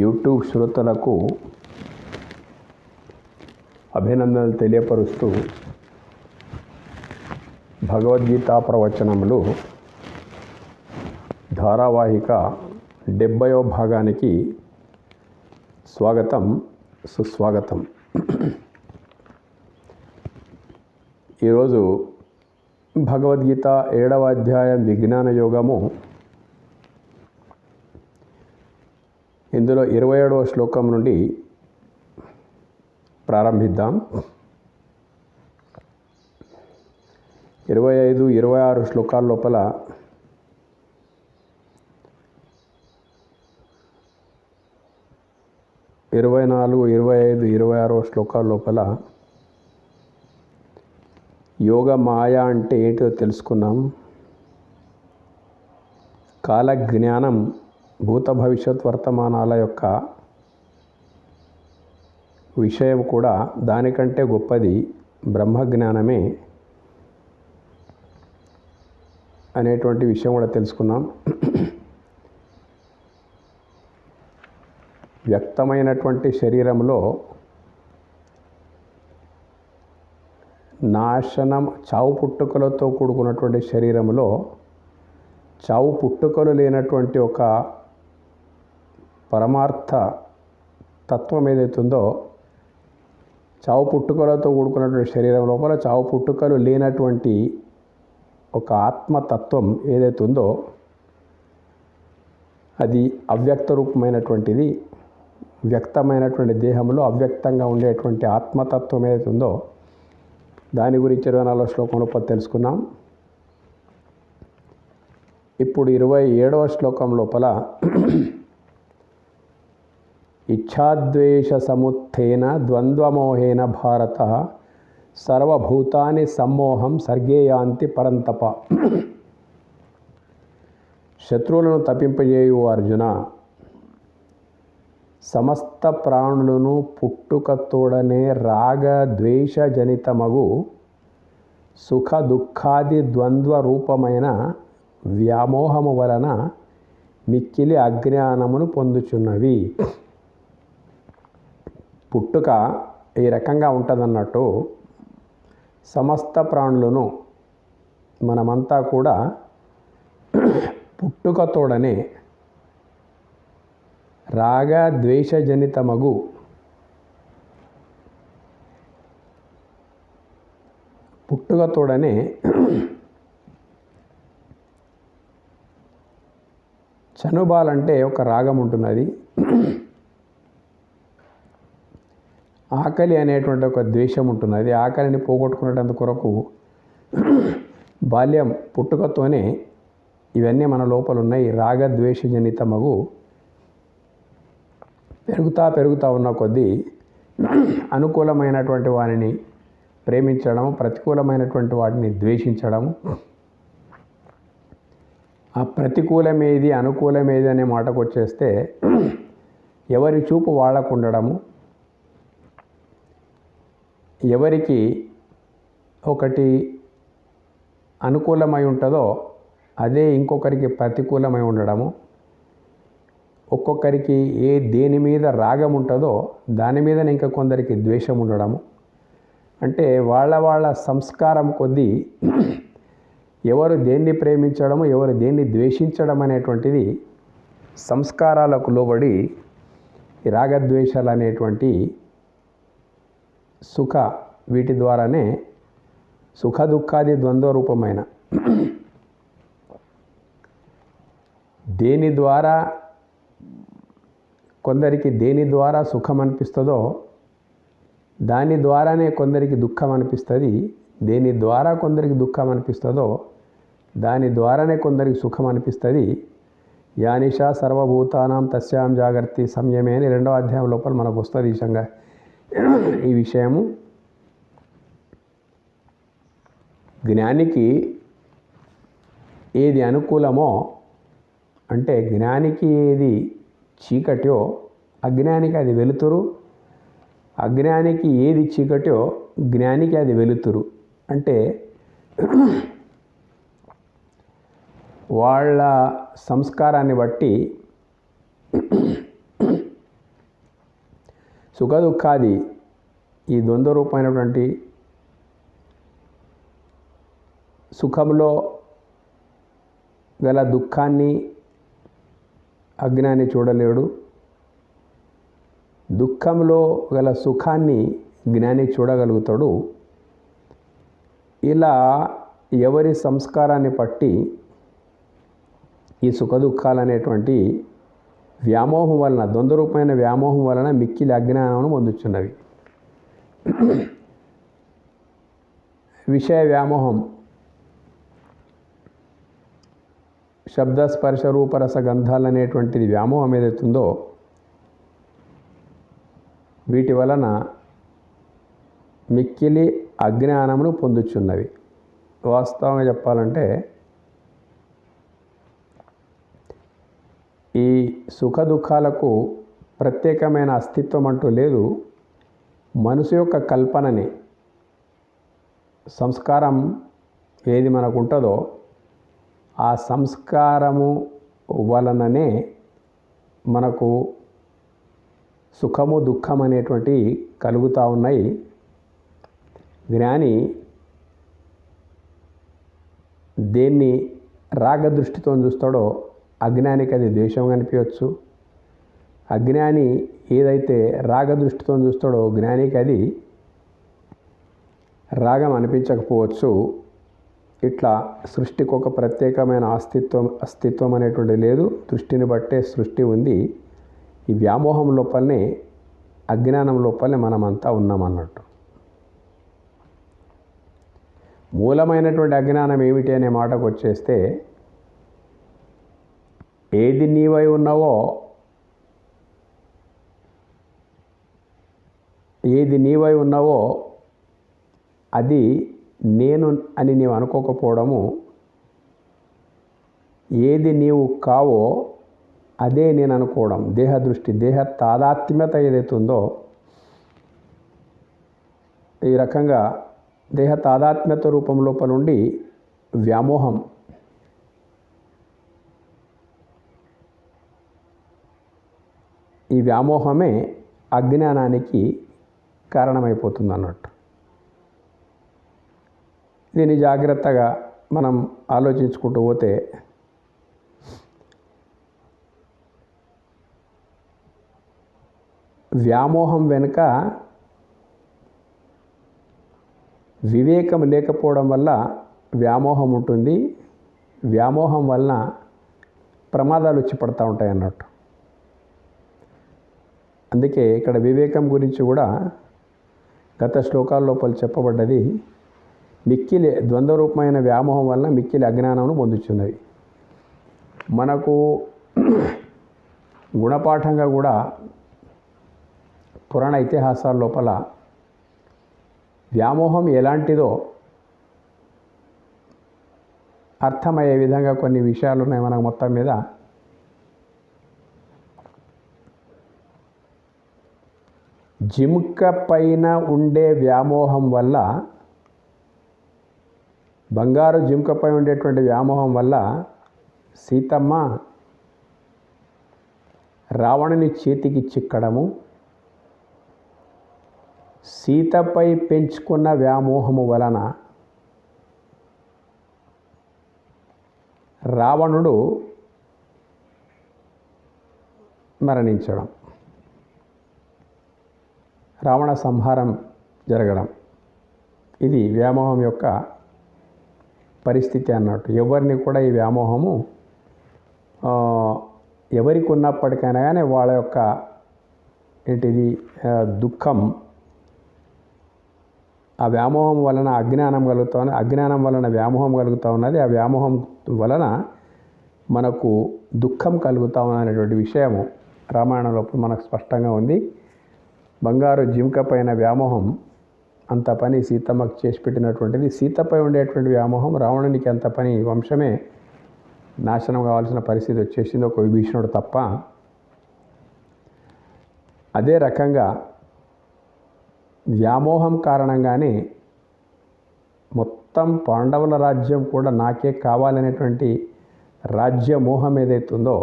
YouTube శ్రోతలకు అభినందనలు తెలియపరుస్తూ భగవద్గీత ప్రవచనములు ధారావాహిక 70వ భాగానికి స్వాగతం, సుస్వాగతం. ఈరోజు భగవద్గీత 7వ అధ్యాయం విజ్ఞాన యోగము. ఇందులో 27వ శ్లోకం నుండి ప్రారంభిద్దాం. 25, 26 శ్లోకాల లోపల ఇరవై 25, 26 శ్లోకాల లోపల యోగ మాయ అంటే ఏంటో తెలుసుకున్నాం. కాల జ్ఞానం భూత భవిష్యత్ వర్తమానాల యొక్క విషయం కూడా దానికంటే గొప్పది బ్రహ్మజ్ఞానమే అనేటువంటి విషయం కూడా తెలుసుకున్నాం. వ్యక్తమైనటువంటి శరీరంలో నాశనం, చావు పుట్టుకలతో కూడుకున్నటువంటి శరీరంలో చావు పుట్టుకలు లేనటువంటి ఒక పరమార్థ తత్వం ఏదైతుందో, చావు పుట్టుకలతో కూడుకున్నటువంటి శరీరం లోపల చావు పుట్టుకలు లేనటువంటి ఒక ఆత్మతత్వం ఏదైతుందో అది అవ్యక్త రూపమైనటువంటిది. వ్యక్తమైనటువంటి దేహంలో అవ్యక్తంగా ఉండేటువంటి ఆత్మతత్వం ఏదైతుందో దాని గురించి 24వ శ్లోకంలో తెలుసుకున్నాం. ఇప్పుడు 27వ శ్లోకం లోపల ఇచ్ఛాద్వేష సముత్థేన ద్వంద్వమోహేన భారత సర్వభూతాని సమ్మోహం సర్గే యాంతి పరంతప. శత్రువులను తప్పింపజేయు అర్జున, సమస్త ప్రాణులను పుట్టుకతోడనే రాగ ద్వేష జనితమగు సుఖ దుఃఖాది ద్వంద్వ రూపమైన వ్యామోహము వలన మిక్కిలి అజ్ఞానమును పొందుచున్నవి. పుట్టుక ఈ రకంగా ఉంటుందన్నట్టు సమస్త ప్రాణులను మనమంతా కూడా పుట్టుకతోడనే రాగ ద్వేషజనితమగు పుట్టుకతోడనే చనుబాలంటే ఒక రాగం ఉంటున్నది. ఆకలి అనేటువంటి ఒక ద్వేషం ఉంటున్నది. ఆకలిని పోగొట్టుకునేటందుకు కొరకు బాల్యం పుట్టుకతోనే ఇవన్నీ మన లోపల ఉన్నాయి. రాగద్వేషజనితమగు పెరుగుతా ఉన్న కొద్దీ అనుకూలమైనటువంటి వారిని ప్రేమించడం, ప్రతికూలమైనటువంటి వాటిని ద్వేషించడం, ఆ ప్రతికూలమేది అనుకూలమేది అనే మాటకు వచ్చేస్తే ఎవరి చూపు వాళ్ళకు ఉండడము, ఎవరికి ఒకటి అనుకూలమై ఉంటుందో అదే ఇంకొకరికి ప్రతికూలమై ఉండడము, ఒక్కొక్కరికి దేని మీద రాగం ఉంటుందో దాని మీదనే ఇంకా కొందరికి ద్వేషం ఉండడము. అంటే వాళ్ళ సంస్కారం కొద్దీ ఎవరు దేన్ని ప్రేమించడము, ఎవరు దేన్ని ద్వేషించడం అనేటువంటిది సంస్కారాలకు లోబడి ఈ రాగద్వేషాలు అనేటువంటి వీటి ద్వారానే సుఖ దుఃఖాది ద్వంద్వ రూపమైన దేని ద్వారా కొందరికి దేని ద్వారా సుఖం అనిపిస్తుందో దాని ద్వారానే కొందరికి దుఃఖం అనిపిస్తుంది. దేని ద్వారా కొందరికి దుఃఖం అనిపిస్తుందో దాని ద్వారానే కొందరికి సుఖం అనిపిస్తుంది. యానిషా సర్వభూతానాం తస్యాం జాగర్తి సంయమే అని 2వ అధ్యాయం లోపల మనకు వస్తుంది ఈ విషయము. జ్ఞానికి ఏది అనుకూలమో, అంటే జ్ఞానికి ఏది చీకటో అజ్ఞానికి అది వెలుతురు, అజ్ఞానికి ఏది చీకటో జ్ఞానికి అది వెలుతురు. అంటే వాళ్ళ సంస్కారాన్ని బట్టి సుఖ దుఃఖాది ఈ ద్వంద్వ రూపమైనటువంటి సుఖంలో గల దుఃఖాన్ని అజ్ఞాని చూడలేడు, దుఃఖంలో గల సుఖాన్ని జ్ఞాని చూడగలుగుతాడు. ఇలా ఎవరి సంస్కారాన్ని బట్టి ఈ సుఖ దుఃఖాలు అనేటువంటి వ్యామోహం వలన, ద్వంద్వరూపమైన వ్యామోహం వలన మిక్కిలి అజ్ఞానమును పొందుచున్నవి. విషయ వ్యామోహం, శబ్ద స్పర్శ రూపరస గంధాలు అనేటువంటిది వ్యామోహం ఏదైతుందో వీటి వలన మిక్కిలి అజ్ఞానమును పొందుచున్నవి. వాస్తవంగా చెప్పాలంటే ఈ సుఖ దుఃఖాలకు ప్రత్యేకమైన అస్తిత్వం అంటూ లేదు. మనసు యొక్క కల్పనని, సంస్కారం ఏది మనకు ఉంటుందో ఆ సంస్కారము వలననే మనకు సుఖము దుఃఖం అనేటువంటి కలుగుతూ ఉన్నాయి. జ్ఞాని దేన్ని రాగదృష్టితో చూస్తాడో అజ్ఞానికి అది ద్వేషం కనిపించవచ్చు. అజ్ఞాని ఏదైతే రాగదృష్టితో చూస్తాడో జ్ఞానికి అది రాగం అనిపించకపోవచ్చు. ఇట్లా సృష్టికి ఒక ప్రత్యేకమైన అస్తిత్వం అనేటువంటిది లేదు. దృష్టిని బట్టే సృష్టి ఉంది. ఈ వ్యామోహం లోపలనే, అజ్ఞానం లోపలనే మనమంతా ఉన్నామన్నట్టు. మూలమైనటువంటి అజ్ఞానం ఏమిటి అనే మాటకు వచ్చేస్తే, ఏది నీవై ఉన్నావో, అది నేను అని నీవు అనుకోకపోవడము, ఏది నీవు కావో అదే నేను అనుకోవడం, దేహ దృష్టి, దేహ తాదాత్మ్యత ఏదైతే ఉందో, ఈ రకంగా దేహ తాదాత్మ్యత రూపం లోపల నుండి వ్యామోహం, ఈ వ్యామోహమే అజ్ఞానానికి కారణమైపోతుంది అన్నట్టు. దీన్ని జాగ్రత్తగా మనం ఆలోచించుకుంటూ పోతే వ్యామోహం వెనుక వివేకం లేకపోవడం వల్ల వ్యామోహం ఉంటుంది. వ్యామోహం వలన ప్రమాదాలు వచ్చి పడుతూ ఉంటాయి అన్నట్టు. అందుకే ఇక్కడ వివేకం గురించి కూడా గత శ్లోకాల లోపల చెప్పబడ్డది. మిక్కిలి ద్వంద్వరూపమైన వ్యామోహం వలన మిక్కిలి అజ్ఞానమును పొందుచున్నవి. మనకు గుణపాఠంగా కూడా పురాణ ఇతిహాసాల లోపల వ్యామోహం ఎలాంటిదో అర్థమయ్యే విధంగా కొన్ని విషయాలు ఉన్నాయి మనకు. మొత్తం మీద జింక పైన ఉండే వ్యామోహం వల్ల, బంగారు జింకపై ఉండేటువంటి వ్యామోహం వల్ల సీతమ్మ రావణుని చేతికి చిక్కడము, సీతపై పెంచుకున్న వ్యామోహము వలన రావణుడు మరణించడం, రావణ సంహారం జరగడం, ఇది వ్యామోహం యొక్క పరిస్థితి అన్నట్టు. ఎవరిని కూడా ఈ వ్యామోహము ఎవరికి ఉన్నప్పటికైనా కానీ వాళ్ళ యొక్క దుఃఖం, ఆ వ్యామోహం వలన అజ్ఞానం కలుగుతూ ఉన్నది, అజ్ఞానం వలన వ్యామోహం కలుగుతూ ఉన్నది, ఆ వ్యామోహం వలన మనకు దుఃఖం కలుగుతూ ఉన్నటువంటి విషయము రామాయణంలో మనకు స్పష్టంగా ఉంది. బంగారు జింక పైన వ్యామోహం అంత పని సీతమ్మకు చేసి పెట్టినటువంటిది. సీతపై ఉండేటువంటి వ్యామోహం రావణునికి అంత పని, వంశమే నాశనం కావాల్సిన పరిస్థితి వచ్చేసింది, ఒక విభీషణుడు తప్ప. అదే రకంగా వ్యామోహం కారణంగానే మొత్తం పాండవుల రాజ్యం కూడా నాకే కావాలనేటువంటి రాజ్యమోహం ఏదైతుందో,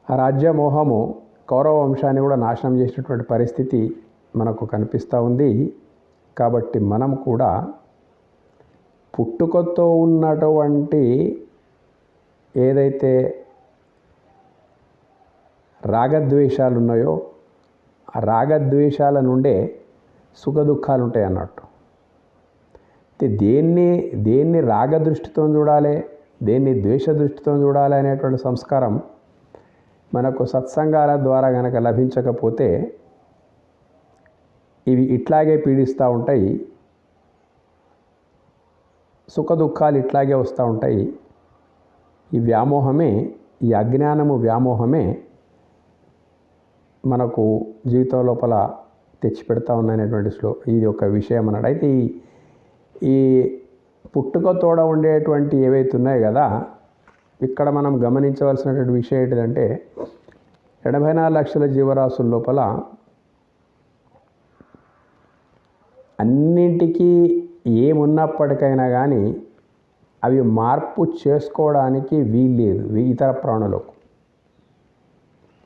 ఆ రాజ్యమోహము కౌరవ వంశాన్ని కూడా నాశనం చేసినటువంటి పరిస్థితి మనకు కనిపిస్తూ ఉంది. కాబట్టి మనం కూడా పుట్టుకతో ఉన్నటువంటి ఏదైతే రాగద్వేషాలు ఉన్నాయో ఆ రాగద్వేషాల నుండే సుఖ దుఃఖాలు ఉంటాయి అన్నట్టు. దేన్ని రాగ దృష్టితో చూడాలి, దేన్ని ద్వేష దృష్టితో చూడాలి అనేటువంటి సంస్కారం మనకు సత్సంగాల ద్వారా కనుక లభించకపోతే ఇవి ఇట్లాగే పీడిస్తూ ఉంటాయి, సుఖ దుఃఖాలు ఇట్లాగే వస్తూ ఉంటాయి. ఈ వ్యామోహమే, ఈ అజ్ఞానము వ్యామోహమే మనకు జీవితం లోపల తెచ్చిపెడతా ఉన్నటువంటి ఇది ఒక విషయం అన్నాడు. అయితే ఈ పుట్టుకతోడ ఉండేటువంటి ఏవైతే ఉన్నాయో కదా, ఇక్కడ మనం గమనించవలసినటువంటి విషయం ఏంటిదంటే 84 లక్షల జీవరాశుల లోపల అన్నింటికీ ఏమున్నప్పటికైనా కానీ అవి మార్పు చేసుకోవడానికి వీల్లేదు ఇతర ప్రాణులకు.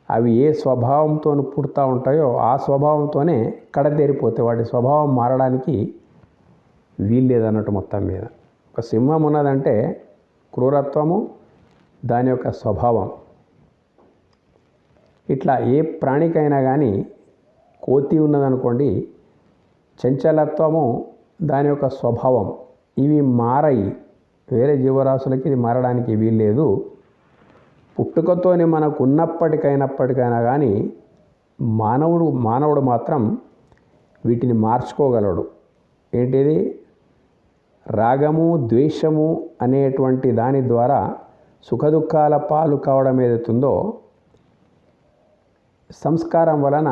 అవి ఏ స్వభావంతో పుడతా ఉంటాయో ఆ స్వభావంతోనే కడతేరిపోతాయి, వాటి స్వభావం మారడానికి వీల్లేదన్నట్టు. మొత్తం మీద ఒక సింహం ఉన్నదంటే క్రూరత్వము దాని యొక్క స్వభావం. ఇట్లా ఏ ప్రాణికైనా కానీ, కోతి ఉన్నదనుకోండి, చంచలత్వము దాని యొక్క స్వభావం. ఇవి మారయి, వేరే జీవరాశులకి ఇది మారడానికి వీల్లేదు. పుట్టుకతోనే మనకు ఉన్నప్పటికైనా కానీ మానవుడు మాత్రం వీటిని మార్చుకోగలడు. ఏంటిది? రాగము ద్వేషము అనేటువంటి దాని ద్వారా సుఖదుఖాల పాలు కావడం ఏదైతుందో, సంస్కారం వలన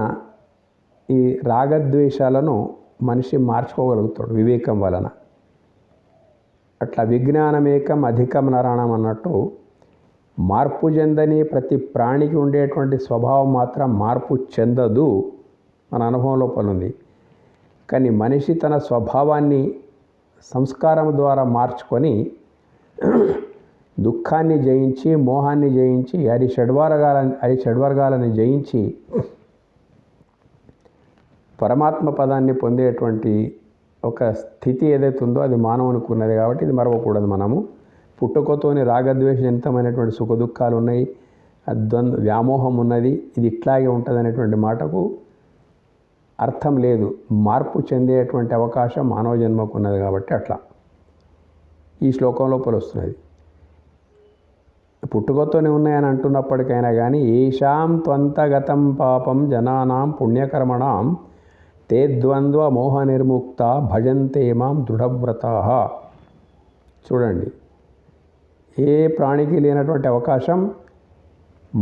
ఈ రాగద్వేషాలను మనిషి మార్చుకోగలుగుతాడు వివేకం వలన. అట్లా విజ్ఞానమేకం అధికం నరాణం అన్నట్టు మార్పు చెందని ప్రతి ప్రాణికి ఉండేటువంటి స్వభావం మాత్రం మార్పు చెందదు, మన అనుభవం లోపల ఉంది. కానీ మనిషి తన స్వభావాన్ని సంస్కారం ద్వారా మార్చుకొని దుఃఖాన్ని జయించి, మోహాన్ని జయించి, షడ్వర్గాలను జయించి పరమాత్మ పదాన్ని పొందేటువంటి ఒక స్థితి ఏదైతే ఉందో అది మానవునికి ఉన్నది. కాబట్టి ఇది మరవకూడదు. మనము పుట్టుకతోని రాగద్వేషజనితమైనటువంటి సుఖ దుఃఖాలు ఉన్నాయి, వ్యామోహం ఉన్నది, ఇది ఇట్లాగే ఉంటుంది అనేటువంటి మాటకు అర్థం లేదు. మార్పు చెందేటువంటి అవకాశం మానవ జన్మకు ఉన్నది. కాబట్టి అట్లా ఈ శ్లోకం లోపల వస్తున్నది. పుట్టుకతోనే ఉన్నాయని అంటున్నప్పటికైనా కానీ ఏషాం త్వంతగతం పాపం జనానాం పుణ్యకర్మణాం తే ద్వంద్వ మోహ నిర్ముక్త భజంతే మాం దృఢవ్రతాః. చూడండి, ఏ ప్రాణికి లేనటువంటి అవకాశం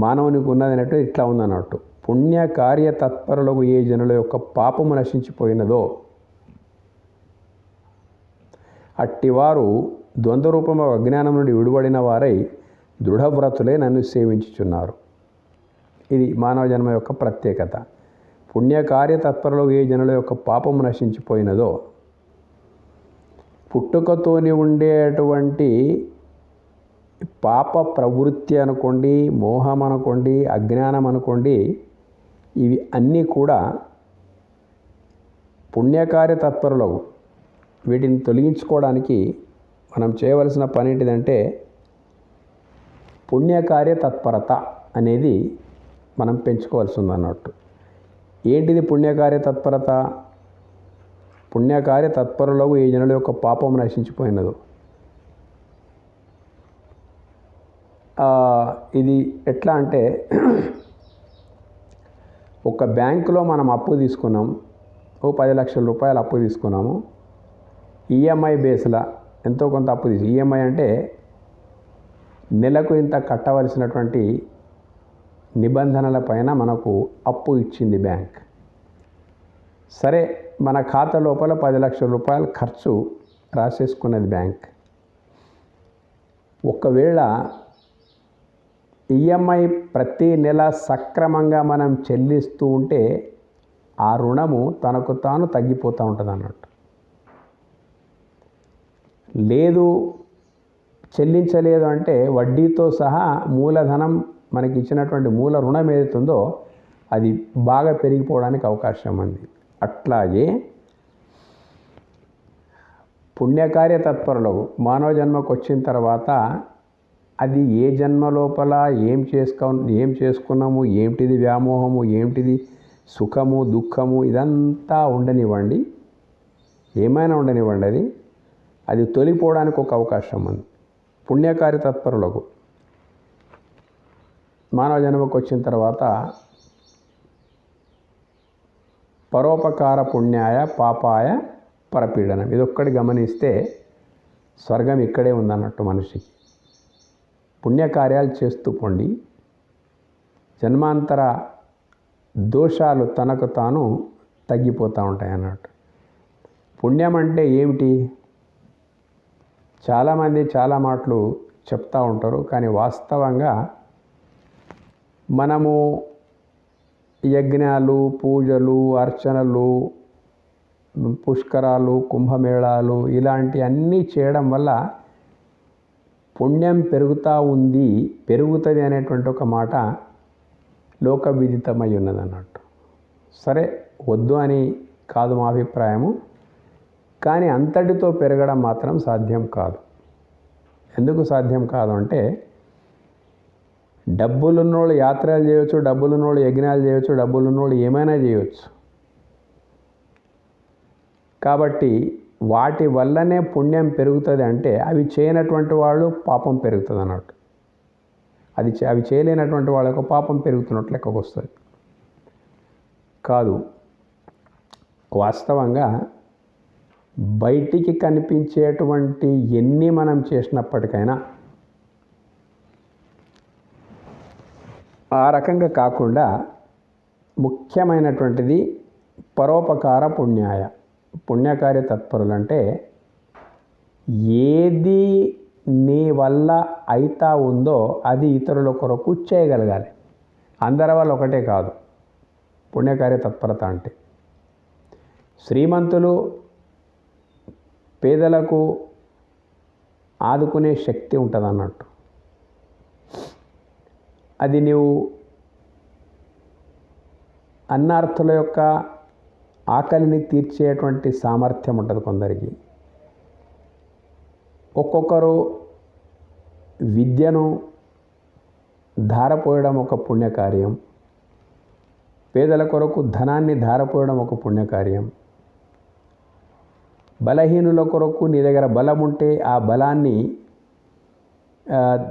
మానవునికి ఉన్నదన్నట్టు ఇట్లా ఉందన్నట్టు. పుణ్యకార్య తత్పరులకు ఏ జనుల యొక్క పాపము నశించిపోయినదో అట్టివారు ద్వంద్వరూపము అజ్ఞానం నుండి విడువడిన వారై దృఢవ్రతులే నన్ను సేవించుచున్నారు. ఇది మానవ జన్మ యొక్క ప్రత్యేకత. పుణ్యకార్య తత్పరులకు ఏ జనుల యొక్క పాపము నశించిపోయినదో, పుట్టుకతోని ఉండేటువంటి పాప ప్రవృత్తి అనుకోండి, మోహం అనుకోండి, అజ్ఞానం అనుకోండి, ఇవి అన్నీ కూడా పుణ్యకార్య తత్పరులకు వీటిని తొలగించుకోవడానికి మనం చేయవలసిన పని ఏంటిదంటే పుణ్యకార్య తత్పరత అనేది మనం పెంచుకోవాల్సి ఉందన్నట్టు. ఏంటిది పుణ్యకార్య తత్పరత? పుణ్యకార్య తత్పరులకు ఈ జనుల యొక్క పాపం నశించిపోయినదు. ఇది ఎట్లా అంటే, ఒక బ్యాంకులో మనం అప్పు తీసుకున్నాం, ఓ 10 లక్షల రూపాయలు అప్పు తీసుకున్నాము. ఈఎంఐ బేస్లా ఎంతో కొంత అప్పు ఈఎంఐ అంటే నెలకు ఇంత కట్టవలసినటువంటి నిబంధనల పైన మనకు అప్పు ఇచ్చింది బ్యాంక్. సరే, మన ఖాతా లోపల 10 లక్షల రూపాయలు ఖర్చు రాసేసుకున్నది బ్యాంక్. ఒకవేళ ఈఎంఐ ప్రతి నెల సక్రమంగా మనం చెల్లిస్తూ ఉంటే ఆ రుణము తనకు తాను తగ్గిపోతూ ఉంటుంది అన్నట్టు. లేదు, చెల్లించలేదు అంటే వడ్డీతో సహా మూలధనం మనకి ఇచ్చినటువంటి మూల రుణం ఏదైతుందో అది బాగా పెరిగిపోవడానికి అవకాశం ఉంది. అట్లాగే పుణ్యకార్య తత్పరులు మానవ జన్మకు వచ్చిన తర్వాత అది ఏ జన్మ లోపల ఏం చేసుకున్నాము, ఏమిటిది వ్యామోహము, ఏమిటిది సుఖము, దుఃఖము, ఇదంతా ఉండనివ్వండి, ఏమైనా ఉండనివ్వండి, అది తొలిపోవడానికి ఒక అవకాశం ఉంది. పుణ్యకార్య తత్పరులకు మానవ జన్మకు వచ్చిన తర్వాత పరోపకార పుణ్యాయ పాపాయ పరపీడనం, ఇదొక్కటి గమనిస్తే స్వర్గం ఇక్కడే ఉందన్నట్టు. మనిషికి పుణ్యకార్యాలు చేస్తూ పొండి జన్మాంతర దోషాలు తనకు తాను తగ్గిపోతూ ఉంటాయి అన్నట్టు. పుణ్యం అంటే ఏమిటి? చాలామంది చాలా మాటలు చెప్తూ ఉంటారు, కానీ వాస్తవంగా మనము యజ్ఞాలు, పూజలు, అర్చనలు, పుష్కరాలు, కుంభమేళాలు ఇలాంటి అన్నీ చేయడం వల్ల పుణ్యం పెరుగుతుంది అనేటువంటి ఒక మాట లోక విదితమై ఉన్నదన్నట్టు. సరే, వద్దు అని కాదు మా అభిప్రాయము, కానీ అంతటితో పెరగడం మాత్రం సాధ్యం కాదు. ఎందుకు సాధ్యం కాదు అంటే, డబ్బులున్నోళ్ళు యాత్రలు చేయవచ్చు, డబ్బులున్నోళ్ళు యజ్ఞాలు చేయవచ్చు, డబ్బులున్నోళ్ళు ఏమైనా చేయవచ్చు. కాబట్టి వాటి వల్లనే పుణ్యం పెరుగుతుంది అంటే, అవి చేయనటువంటి వాళ్ళు పాపం పెరుగుతుంది అన్నట్టు. అవి చేయలేనటువంటి వాళ్ళకు పాపం పెరుగుతున్నట్లు లెక్కకు వస్తుంది. కాదు, వాస్తవంగా బయటికి కనిపించేటువంటి ఎన్ని మనం చేసినప్పటికైనా ఆ రకంగా కాకుండా ముఖ్యమైనటువంటిది పరోపకార పుణ్యాయ. పుణ్యకార్య తత్పరులంటే ఏది నీ వల్ల అయితా ఉందో అది ఇతరుల కొరకు చేయగలగాలి. అందరి వల్ల ఒకటే కాదు పుణ్యకార్య తత్పరత అంటే. శ్రీమంతులు పేదలకు ఆదుకునే శక్తి ఉంటుంది అన్నట్టు. అది నీవు అన్నార్థుల యొక్క ఆకలిని తీర్చేటువంటి సామర్థ్యం ఉంటుంది కొందరికి. ఒక్కొక్కరు విద్యను ధారపోయడం ఒక పుణ్యకార్యం, పేదల కొరకు ధనాన్ని ధారపోయడం ఒక పుణ్యకార్యం, బలహీనుల కొరకు నీ దగ్గర బలం ఉంటే ఆ బలాన్ని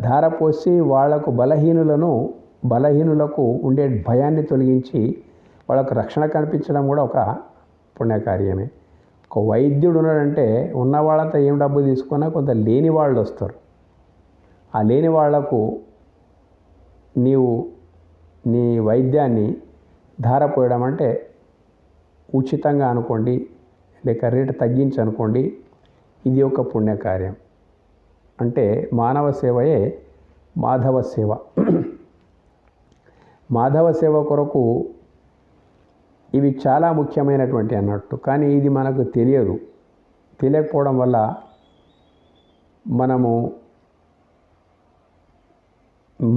ధారపోసి వాళ్లకు బలహీనులకు ఉండే భయాన్ని తొలగించి వాళ్ళకు రక్షణ కల్పించడం కూడా ఒక పుణ్యకార్యమే. ఒక వైద్యుడు ఉన్నాడంటే ఉన్న వాళ్ళంతా ఏం డబ్బు తీసుకున్నా కొంత లేని వాళ్ళు వస్తారు. ఆ లేని వాళ్లకు నీవు నీ వైద్యాన్ని ధారపోయడం అంటే ఉచితంగా అనుకోండి, లేక రేటు తగ్గించి అనుకోండి, ఇది ఒక పుణ్యకార్యం. అంటే మానవ సేవయే మాధవ సేవ. మాధవ సేవ కొరకు ఇవి చాలా ముఖ్యమైనటువంటి అన్నట్టు. కానీ ఇది మనకు తెలియకపోవడం వల్ల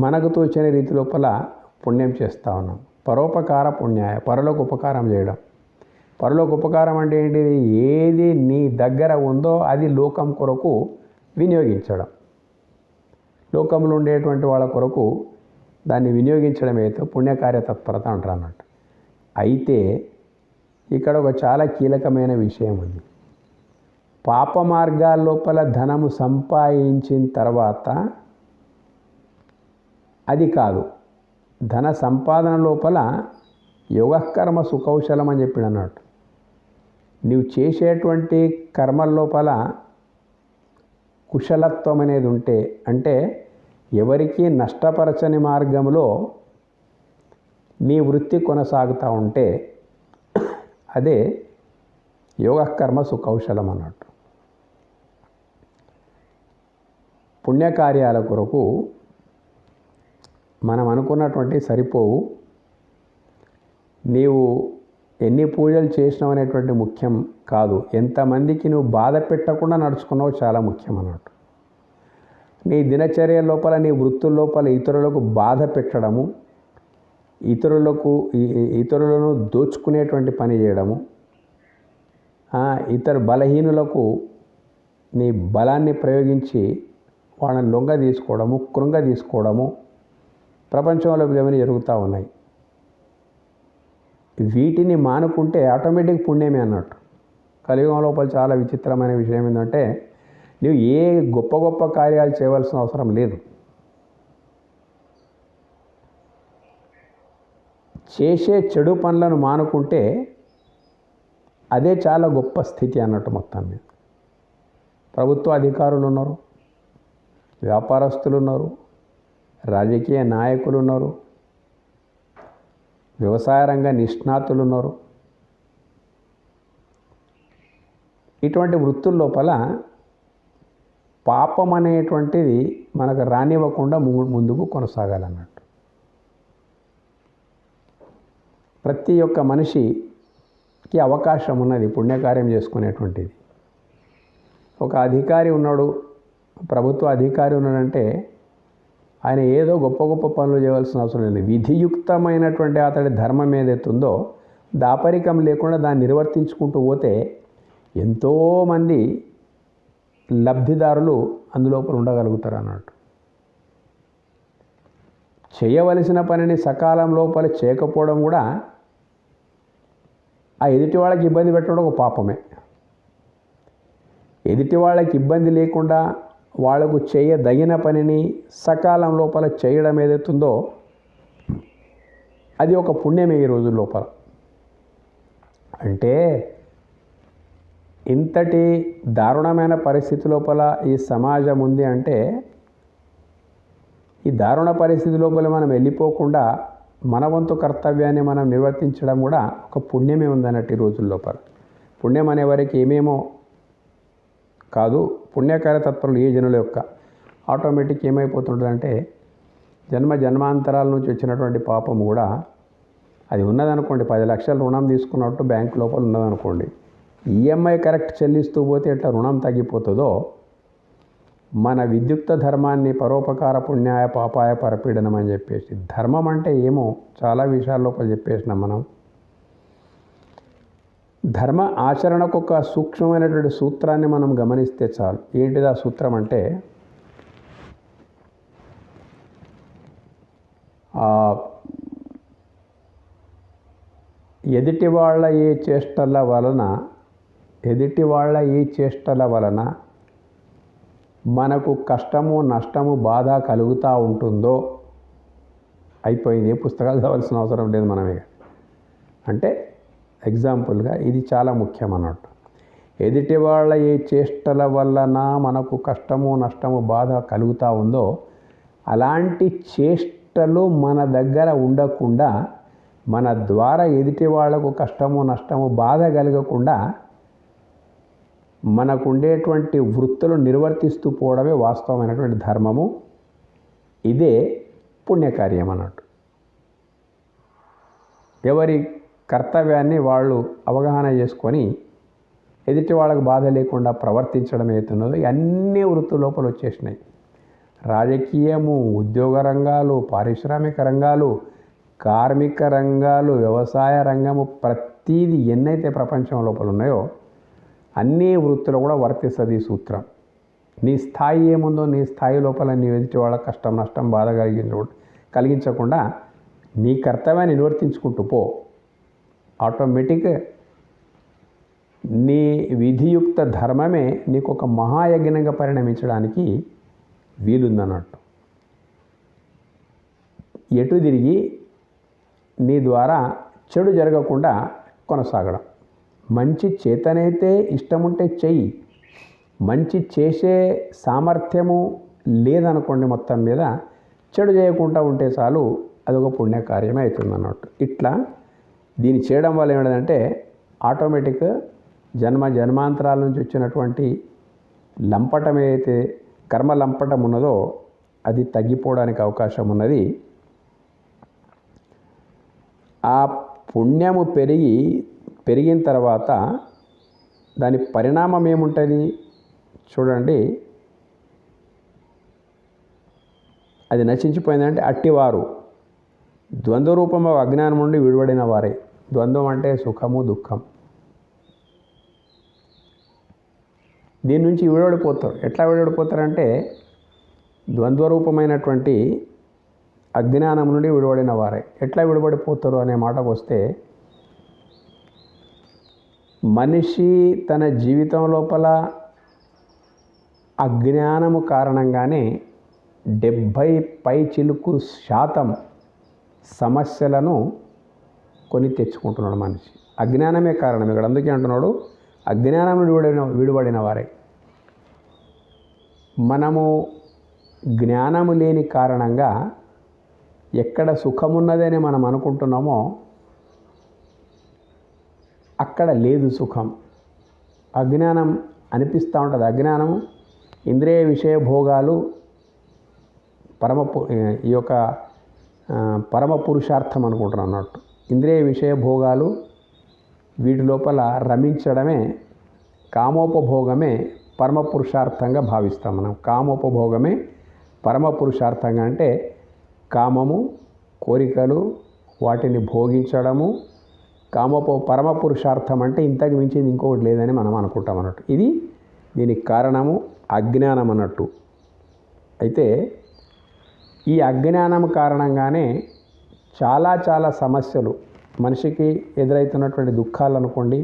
మనకు తోచిన రీతి లోపల పుణ్యం చేస్తూ ఉన్నాం. పరోపకార పుణ్యాయ, పరులకు ఉపకారం చేయడం. పరులకు ఉపకారం అంటే ఏంటిది? ఏది నీ దగ్గర ఉందో అది లోకం కొరకు వినియోగించడం. లోకంలో ఉండేటువంటి వాళ్ళ కొరకు దాన్ని వినియోగించడం అయితే పుణ్యకార్య తత్పరత అంటారు అన్నట్టు. అయితే ఇక్కడ ఒక చాలా కీలకమైన విషయం ఉంది. పాప మార్గాల లోపల ధనము సంపాదించిన తర్వాత అది కాదు, ధన సంపాదన లోపల యోగకర్మ సుకౌశలం అని చెప్పిన అన్నట్టు. నీవు చేసేటువంటి కర్మల లోపల కుశలత్వం అనేది ఉంటే, అంటే ఎవరికి నష్టపరచని మార్గంలో నీ వృత్తి కొనసాగుతూ ఉంటే అదే యోగకర్మ సుకౌశలం అన్నట్టు. పుణ్యకార్యాల కొరకు మనం అనుకున్నటువంటి సరిపోవు. నీవు ఎన్ని పూజలు చేసినావు అనేటువంటి ముఖ్యం కాదు, ఎంతమందికి నువ్వు బాధ పెట్టకుండా నడుచుకున్నావు చాలా ముఖ్యం అన్నట్టు. నీ దినచర్య లోపల, నీ వృత్తుల లోపల ఇతరులకు బాధ పెట్టడము, ఇతరులను దోచుకునేటువంటి పని చేయడము, ఇతర బలహీనులకు నీ బలాన్ని ప్రయోగించి వాళ్ళని లొంగ తీసుకోవడము, కృంగ తీసుకోవడము ప్రపంచంలో ఇవన్నీ జరుగుతూ ఉన్నాయి. వీటిని మానుకుంటే ఆటోమేటిక్ పుణ్యమే అన్నట్టు. కలియుగం లోపల చాలా విచిత్రమైన విషయం ఏంటంటే నువ్వు ఏ గొప్ప గొప్ప కార్యాలు చేయవలసిన అవసరం లేదు. చేసే చెడు పనులను మానుకుంటే అదే చాలా గొప్ప స్థితి అన్నట్టు. మొత్తం మీద ప్రభుత్వ అధికారులు ఉన్నారు, వ్యాపారస్తులు ఉన్నారు, రాజకీయ నాయకులు ఉన్నారు, వ్యవసాయ రంగ నిష్ణాతులు ఉన్నారు. ఇటువంటి వృత్తుల లోపల పాపం అనేటువంటిది మనకు రానివ్వకుండా ముందుకు కొనసాగాలన్నట్టు. ప్రతి ఒక్క మనిషికి అవకాశం ఉన్నది పుణ్యకార్యం చేసుకునేటువంటిది. ఒక అధికారి ఉన్నాడు, ప్రభుత్వ అధికారి ఉన్నాడంటే ఆయన ఏదో గొప్ప గొప్ప పనులు చేయవలసిన అవసరం లేదు. విధియుక్తమైనటువంటి అతడి ధర్మం ఏదైతుందో దాపరికం లేకుండా దాన్ని నిర్వర్తించుకుంటూ పోతే ఎంతోమంది లబ్ధిదారులు అందులోపల ఉండగలుగుతారు అన్నట్టు. చేయవలసిన పనిని సకాలం లోపల చేయకపోవడం కూడా ఆ ఎదుటి వాళ్ళకి ఇబ్బంది పెట్టడం ఒక పాపమే. ఎదుటి వాళ్ళకి ఇబ్బంది లేకుండా వాళ్లకు చేయదగిన పనిని సకాలం లోపల చేయడం ఏదైతుందో అది ఒక పుణ్యమే ఈ రోజు లోపల. అంటే ఇంతటి దారుణమైన పరిస్థితి లోపల ఈ సమాజం ఉంది అంటే ఈ దారుణ పరిస్థితి లోపల మనం వెళ్ళిపోకుండా మన వంతు కర్తవ్యాన్ని మనం నిర్వర్తించడం కూడా ఒక పుణ్యమే ఉందన్నట్టు ఈ రోజుల లోపల. పుణ్యం అనేవారికి ఏమేమో కాదు, పుణ్యకార్య తత్పరులు ఏ జనుల యొక్క ఆటోమేటిక్ ఏమైపోతుంటుందంటే జన్మాంతరాల నుంచి వచ్చినటువంటి పాపం కూడా అది ఉన్నదనుకోండి. 10 లక్షలు రుణం తీసుకున్నట్టు బ్యాంకు లోపల ఉన్నదనుకోండి, ఈఎంఐ కరెక్ట్ చెల్లిస్తూ పోతే ఎట్లా రుణం తగ్గిపోతుందో మన విద్యుక్త ధర్మాన్ని పరోపకార పుణ్యాయ పాపాయ పరపీడనం అని చెప్పేసి ధర్మం అంటే ఏమో చాలా విషయాల లోపల చెప్పేసినాం మనం. ధర్మ ఆచరణకు ఒక సూక్ష్మమైనటువంటి సూత్రాన్ని మనం గమనిస్తే చాలు. ఏంటిది ఆ సూత్రం అంటే ఎదుటి వాళ్ళ ఏ చేష్టల వలన మనకు కష్టము నష్టము బాధ కలుగుతూ ఉంటుందో అయిపోయింది. పుస్తకాలు చదవాల్సిన అవసరం లేదు మనమే. అంటే ఎగ్జాంపుల్గా ఇది చాలా ముఖ్యం అన్నట్టు. ఎదుటి వాళ్ళ ఏ చేష్టల వలన మనకు కష్టము నష్టము బాధ కలుగుతూ ఉందో అలాంటి చేష్టలు మన దగ్గర ఉండకుండా మన ద్వారా ఎదుటి వాళ్లకు కష్టము నష్టము బాధ కలగకుండా మనకు ఉండేటువంటి వృత్తులు నిర్వర్తిస్తూ పోవడమే వాస్తవమైనటువంటి ధర్మము. ఇదే పుణ్యకార్యం అన్నట్టు. ఎవరి కర్తవ్యాన్ని వాళ్ళు అవగాహన చేసుకొని ఎదుటి వాళ్ళకు బాధ లేకుండా ప్రవర్తించడం అవుతున్నదో అన్ని వృత్తుల లోపల వచ్చేసినాయి. రాజకీయము, ఉద్యోగ రంగాలు, పారిశ్రామిక రంగాలు, కార్మిక రంగాలు, వ్యవసాయ రంగము, ప్రతీది ఎన్నైతే ప్రపంచం లోపల ఉన్నాయో అన్ని వృత్తులు కూడా వర్తిస్తుంది ఈ సూత్రం. నీ స్థాయి ఏముందో నీ స్థాయి లోపల నీ ఎదుటి వాళ్ళ కష్టం నష్టం బాధ కలిగించకుండా నీ కర్తవ్యాన్ని నిర్వర్తించుకుంటూ పో. ఆటోమేటిక్ నీ విధియుక్త ధర్మమే నీకు ఒక మహాయజ్ఞంగా పరిణమించడానికి వీలుందన్నట్టు. ఎటు తిరిగి నీ ద్వారా చెడు జరగకుండా కొనసాగడం. మంచి చేతనైతే ఇష్టముంటే చెయ్యి, మంచి చేసే సామర్థ్యము లేదనుకోండి మొత్తం మీద చెడు చేయకుండా ఉంటే చాలు, అదొక పుణ్యకార్యమే అవుతుంది అన్నట్టు. ఇట్లా దీన్ని చేయడం వల్ల ఏమిటంటే ఆటోమేటిక్ జన్మాంతరాల నుంచి వచ్చినటువంటి లంపటం ఏదైతే కర్మ లంపటం ఉన్నదో అది తగ్గిపోవడానికి అవకాశం ఉన్నది. ఆ పుణ్యము పెరిగిన తర్వాత దాని పరిణామం ఏముంటుంది చూడండి. అది నశించిపోయిందంటే అట్టివారు ద్వంద్వ రూపము అజ్ఞానం నుండి విడివడిన వారే. ద్వంద్వం అంటే సుఖము దుఃఖం. దీని నుంచి విడివడిపోతారు. ఎట్లా విడివడిపోతారంటే ద్వంద్వరూపమైనటువంటి అజ్ఞానం నుండి విడివడిన వారే. ఎట్లా విడివడిపోతారు అనే మాటకు వస్తే, మనిషి తన జీవితం లోపల అజ్ఞానము కారణంగానే 70% సమస్యలను కొని తెచ్చుకుంటున్నాడు మనిషి. అజ్ఞానమే కారణం ఇక్కడ. అందుకే అంటున్నాడు అజ్ఞానం విడివడిన వారే. మనము జ్ఞానము లేని కారణంగా ఎక్కడ సుఖమున్నదని మనం అనుకుంటున్నామో అక్కడ లేదు సుఖం. అజ్ఞానం అనిపిస్తూ ఉంటుంది. అజ్ఞానము ఇంద్రియ విషయ భోగాలు ఈ యొక్క పరమ పురుషార్థం అనుకుంటున్నాను అన్నట్టు. ఇంద్రియ విషయ భోగాలు వీటి లోపల రమించడమే, కామోపభోగమే పరమ పురుషార్థంగా భావిస్తాం మనం. కామోపభోగమే పరమ పురుషార్థంగా అంటే కామము, కోరికలు, వాటిని భోగించడము. పరమ పురుషార్థం అంటే ఇంతకు మించింది ఇంకొకటి లేదని మనం అనుకుంటాం అన్నట్టు. ఇది దీనికి కారణము అజ్ఞానం అన్నట్టు. అయితే ఈ అజ్ఞానం కారణంగానే చాలా సమస్యలు మనిషికి ఎదురవుతున్నటువంటి దుఃఖాలు అనుకోండి.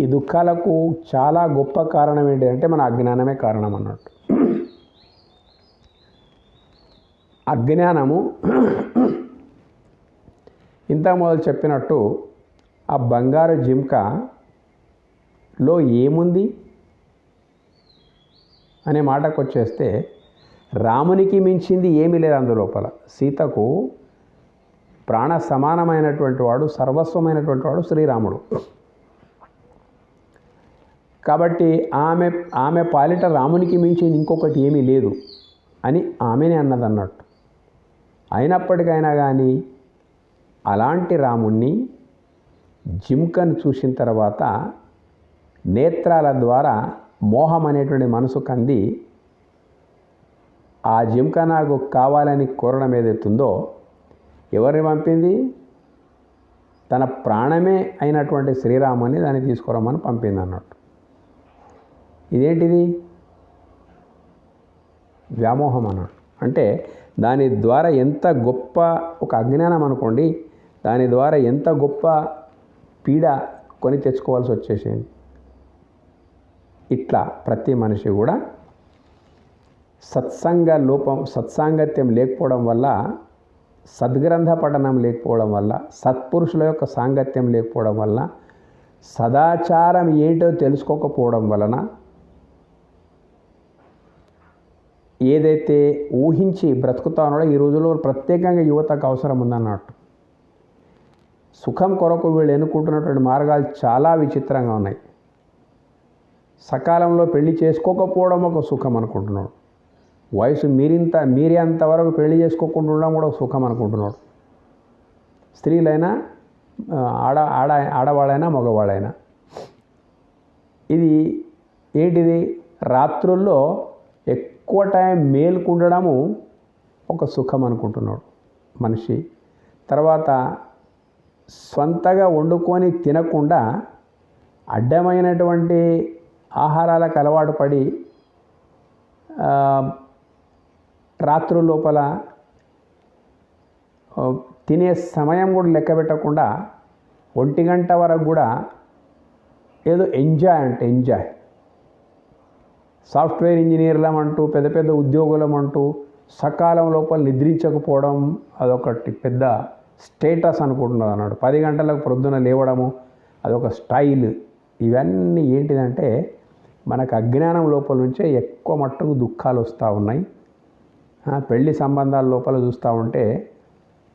ఈ దుఃఖాలకు చాలా గొప్ప కారణం ఏంటంటే మన అజ్ఞానమే కారణం అన్నట్టు. అజ్ఞానము ఇంత మొదలు చెప్పినట్టు ఆ బంగారు జింకలో ఏముంది అనే మాటకు వచ్చేస్తే, రామునికి మించింది ఏమీ లేదు అందులోపల. సీతకు ప్రాణ సమానమైనటువంటి వాడు, సర్వస్వమైనటువంటి వాడు శ్రీరాముడు. కాబట్టి ఆమె పాలిట రామునికి మించింది ఇంకొకటి ఏమీ లేదు అని ఆమెనే అన్నదన్నట్టు. అయినప్పటికైనా కానీ అలాంటి రాముణ్ణి జింకను చూసిన తర్వాత నేత్రాల ద్వారా మోహం అనేటువంటి మనసు కంది ఆ జింక నాకు కావాలని కోరడం ఏదైతుందో ఎవరిని పంపింది? తన ప్రాణమే అయినటువంటి శ్రీరాముని దాన్ని తీసుకురమ్మని పంపింది అన్నట్టు. ఇదేంటిది? వ్యామోహం అన్నట్టు. అంటే దాని ద్వారా ఎంత గొప్ప ఒక అజ్ఞానం అనుకోండి, దాని ద్వారా ఎంత గొప్ప పీడ కొని తెచ్చుకోవాల్సి వచ్చేసింది. ఇట్లా ప్రతి మనిషి కూడా సత్సాంగత్యం లేకపోవడం వల్ల, సద్గ్రంథ పఠనం లేకపోవడం వల్ల, సత్పురుషుల యొక్క సాంగత్యం లేకపోవడం వల్ల, సదాచారం ఏంటో తెలుసుకోకపోవడం వలన ఏదైతే ఊహించి బ్రతుకుతానో ఈ రోజుల్లో ప్రత్యేకంగా యువతకు అవసరం ఉందన్నట్టు. సుఖం కొరకు వీళ్ళు ఎన్నుకుంటున్నటువంటి మార్గాలు చాలా విచిత్రంగా ఉన్నాయి. సకాలంలో పెళ్లి చేసుకోకపోవడం ఒక సుఖం అనుకుంటున్నాడు. వయసు మీరేంతవరకు పెళ్లి చేసుకోకుండా ఉండడం కూడా ఒక సుఖం అనుకుంటున్నాడు. స్త్రీలైనా ఆడవాళ్ళైనా మగవాళ్ళైనా. ఇది ఏంటిది? రాత్రుల్లో ఎక్కువ టైం మేల్కుండడము ఒక సుఖం అనుకుంటున్నాడు మనిషి. తర్వాత స్వంతగా వండుకొని తినకుండా అడ్డమైనటువంటి ఆహారాలకు అలవాటు పడి రాత్రుల లోపల తినే సమయం కూడా లెక్క పెట్టకుండా 1 గంట వరకు కూడా ఏదో ఎంజాయ్ సాఫ్ట్వేర్ ఇంజనీర్లమంటూ పెద్ద పెద్ద ఉద్యోగులమంటూ సకాలం లోపల నిద్రించకపోవడం అదొకటి పెద్ద స్టేటస్ అనుకుంటున్నారు అన్నాడు. 10 గంటలకు ప్రొద్దున లేవడము అదొక స్టైల్. ఇవన్నీ ఏంటిదంటే మనకు అజ్ఞానం లోపల నుంచే ఎక్కువ మట్టుకు దుఃఖాలు వస్తూ ఉన్నాయి. పెళ్లి సంబంధాల లోపల చూస్తూ ఉంటే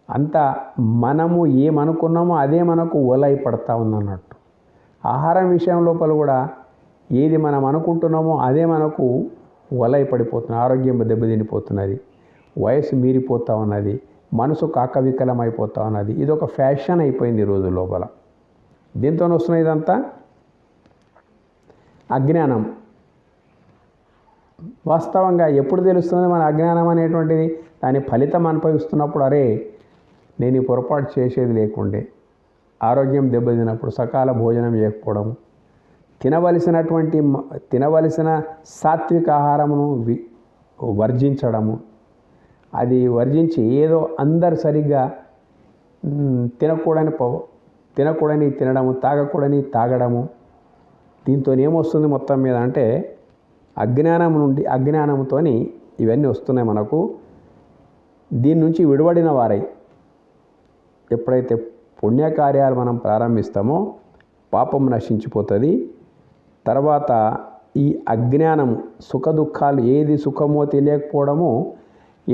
అంత మనము ఏమనుకున్నామో అదే మనకు ఒలై పడతా ఉందన్నట్టు. ఆహారం విషయం లోపల కూడా ఏది మనం అనుకుంటున్నామో అదే మనకు ఒలై పడిపోతుంది. ఆరోగ్యం దెబ్బతినిపోతున్నది, వయసు మీరిపోతూ ఉన్నది, మనసు కాకవికలమైపోతూ ఉన్నది. ఇది ఒక ఫ్యాషన్ అయిపోయింది ఈ రోజు లోపల. దీంతో వస్తున్నది ఇదంతా అజ్ఞానం. వాస్తవంగా ఎప్పుడు తెలుస్తుంది మన అజ్ఞానం అనేటువంటిది? దాని ఫలితం అనుభవిస్తున్నప్పుడు, అరే నేను ఈ పొరపాటు చేసేది లేకుండే, ఆరోగ్యం దెబ్బతిన్నప్పుడు సకాల భోజనం చేయకపోవడం, తినవలసిన సాత్విక ఆహారమును వర్జించడము, అది వర్జించి ఏదో అందరు సరిగ్గా తినకూడని తినడము, తాగడము. దీంతో ఏమొస్తుంది మొత్తం మీద అంటే అజ్ఞానంతో ఇవన్నీ వస్తున్నాయి మనకు. దీని నుంచి విడిపడిన వారై ఎప్పుడైతే పుణ్యకార్యాలు మనం ప్రారంభిస్తామో పాపం నశించిపోతుంది. తర్వాత ఈ అజ్ఞానం సుఖ దుఃఖాలు, ఏది సుఖమో తెలియకపోవడము,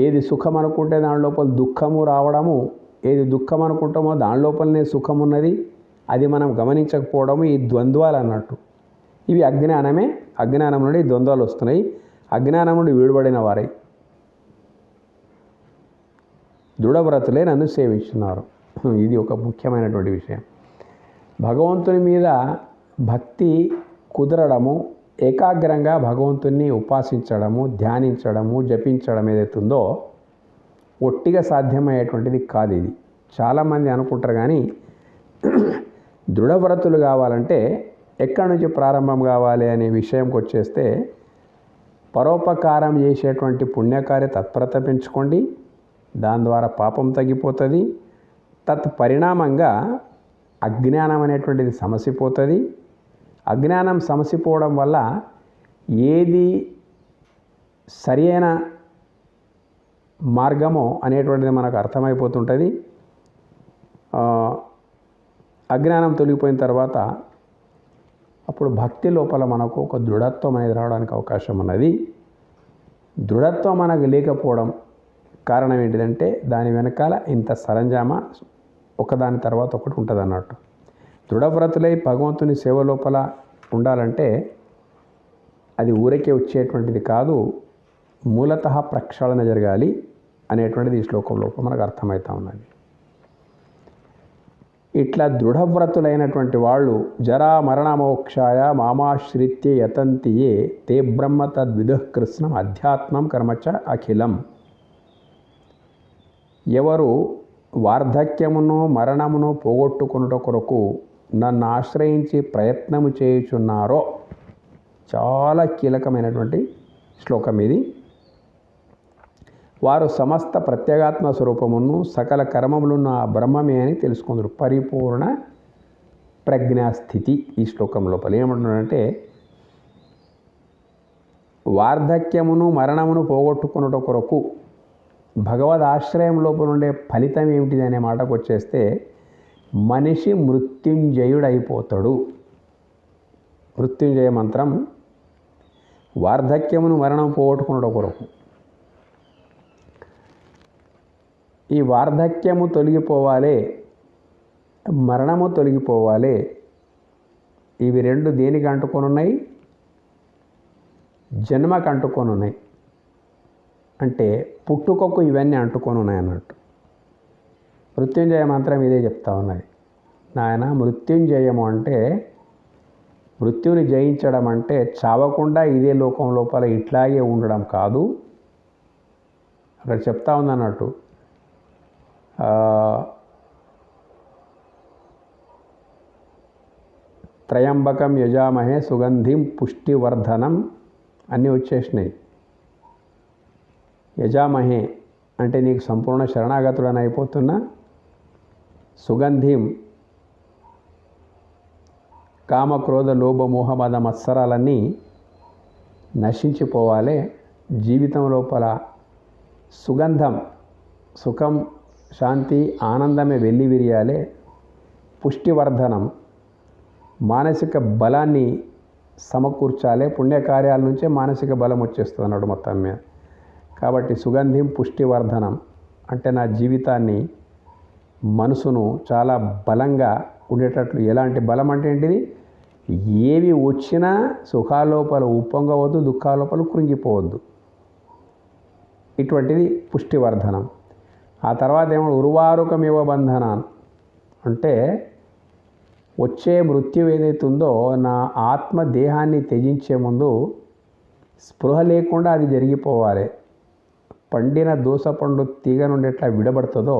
ఏది సుఖం అనుకుంటే దాని లోపల దుఃఖము రావడము, ఏది దుఃఖం అనుకుంటామో దాని లోపలనే సుఖం ఉన్నది, అది మనం గమనించకపోవడము, ఈ ద్వంద్వాలు అన్నట్టు. ఇవి అజ్ఞానం నుండి ద్వంద్వాలు వస్తున్నాయి. అజ్ఞానం నుండి విడిపడిన వారై దృఢవ్రతులే నన్ను సేవించున్నారు. ఇది ఒక ముఖ్యమైనటువంటి విషయం. భగవంతుని మీద భక్తి కుదరడము, ఏకాగ్రంగా భగవంతుని ఉపాసించడము, ధ్యానించడము, జపించడం ఏదైతుందో ఒట్టిగా సాధ్యమయ్యేటువంటిది కాదు. ఇది చాలామంది అనుకుంటారు. కానీ దృఢవ్రతులు కావాలంటే ఎక్కడి నుంచి ప్రారంభం కావాలి అనే విషయంకి వచ్చేస్తే, పరోపకారం చేసేటువంటి పుణ్యకార్య తత్పరత పెంచుకోండి. దాని ద్వారా పాపం తగ్గిపోతుంది. తత్పరిణామంగా అజ్ఞానం అనేటువంటిది సమసిపోతుంది. అజ్ఞానం సమసిపోవడం వల్ల ఏది సరి అయిన మార్గమో అనేటువంటిది మనకు అర్థమైపోతుంటుంది. అజ్ఞానం తొలగిపోయిన తర్వాత అప్పుడు భక్తి లోపల మనకు ఒక దృఢత్వం అనేది రావడానికి అవకాశం ఉన్నది. దృఢత్వం మనకు లేకపోవడం కారణం ఏంటిదంటే దాని వెనకాల ఇంత సరంజామా ఒకదాని తర్వాత ఒకటి ఉంటుంది అన్నట్టు. దృఢవ్రతులై భగవంతుని సేవ లోపల ఉండాలంటే అది ఊరికే వచ్చేటువంటిది కాదు, మూలతః ప్రక్షాళన జరగాలి అనేటువంటిది ఈ శ్లోకం లోపల మనకు అర్థమవుతా ఉన్నది. ఇట్లా దృఢవ్రతులైనటువంటి వాళ్ళు జరా మరణమోక్షాయ మామాశ్రిత్య యతంతియే తే బ్రహ్మ తద్విదుః కృష్ణం అధ్యాత్మం కర్మచ అఖిలం. ఎవరు వార్ధక్యమును మరణమును పోగొట్టుకునుట కొరకు నన్ను ఆశ్రయించి ప్రయత్నము చేయుచున్నారో, చాలా కీలకమైనటువంటి శ్లోకం ఇది. వారు సమస్త ప్రత్యేగాత్మ స్వరూపమును సకల కర్మములను ఆ బ్రహ్మమే అని తెలుసుకుందరు. పరిపూర్ణ ప్రజ్ఞాస్థితి. ఈ శ్లోకం లోపల ఏమంటున్నాడంటే, వార్ధక్యమును మరణమును పోగొట్టుకున్నట కొరకు భగవద్ ఆశ్రయం లోపల ఉండే ఫలితం ఏమిటిది అనే మాటకు వచ్చేస్తే, మనిషి మృత్యుంజయుడైపోతాడు. మృత్యుంజయ మంత్రం వార్ధక్యమును మరణం పోగొట్టుకున్నట కొరకు. ఈ వార్ధక్యము తొలగిపోవాలి, మరణము తొలగిపోవాలి. ఇవి రెండు దేనికి అంటుకొని ఉన్నాయి? జన్మకు అంటుకొని ఉన్నాయి. అంటే పుట్టుకకు ఇవన్నీ అంటుకొని ఉన్నాయి అన్నట్టు. మృత్యుంజయ మంత్రం ఇదే చెప్తా ఉన్నది. నాయన, మృత్యుంజయము అంటే మృత్యుని జయించడం అంటే చావకుండా ఇదే లోకం లోపల ఇట్లాగే ఉండడం కాదు. అక్కడ చెప్తా ఉందన్నట్టు. త్రయంబకం యజామహే సుగంధిం పుష్టివర్ధనం అన్నీ వచ్చేసినాయి. యజామహే అంటే నీకు సంపూర్ణ శరణాగతుడని అయిపోతున్నా. సుగంధిం కామక్రోధ లోభ మోహ మద మత్సరాలన్నీ నశించిపోవాలి. జీవితం లోపల సుగంధం, సుఖం, శాంతి, ఆనందమే వెళ్ళి విరియాలి. పుష్టివర్ధనం, మానసిక బలాన్ని సమకూర్చాలి. పుణ్యకార్యాల నుంచే మానసిక బలం వచ్చేస్తుంది అన్నాడు మొత్తం మీద. కాబట్టి సుగంధిం పుష్టివర్ధనం అంటే నా జీవితాన్ని, మనసును చాలా బలంగా ఉండేటట్లు. ఎలాంటి బలం అంటే ఏంటిది? ఏవి వచ్చినా సుఖాలోపల ఉప్పొంగవద్దు, దుఃఖాలోపల కృంగిపోవద్దు. ఇటువంటిది పుష్టివర్ధనం. ఆ తర్వాత ఏమో ఉర్వారుకమివ బంధనాన్ అంటే వచ్చే మృత్యు ఏదైతే ఉందో నా ఆత్మ దేహాన్ని త్యజించే ముందు స్పృహ లేకుండా అది జరిగిపోవాలి. పండిన దోసపండు తీగ నుండి ఎట్లా విడబడుతుందో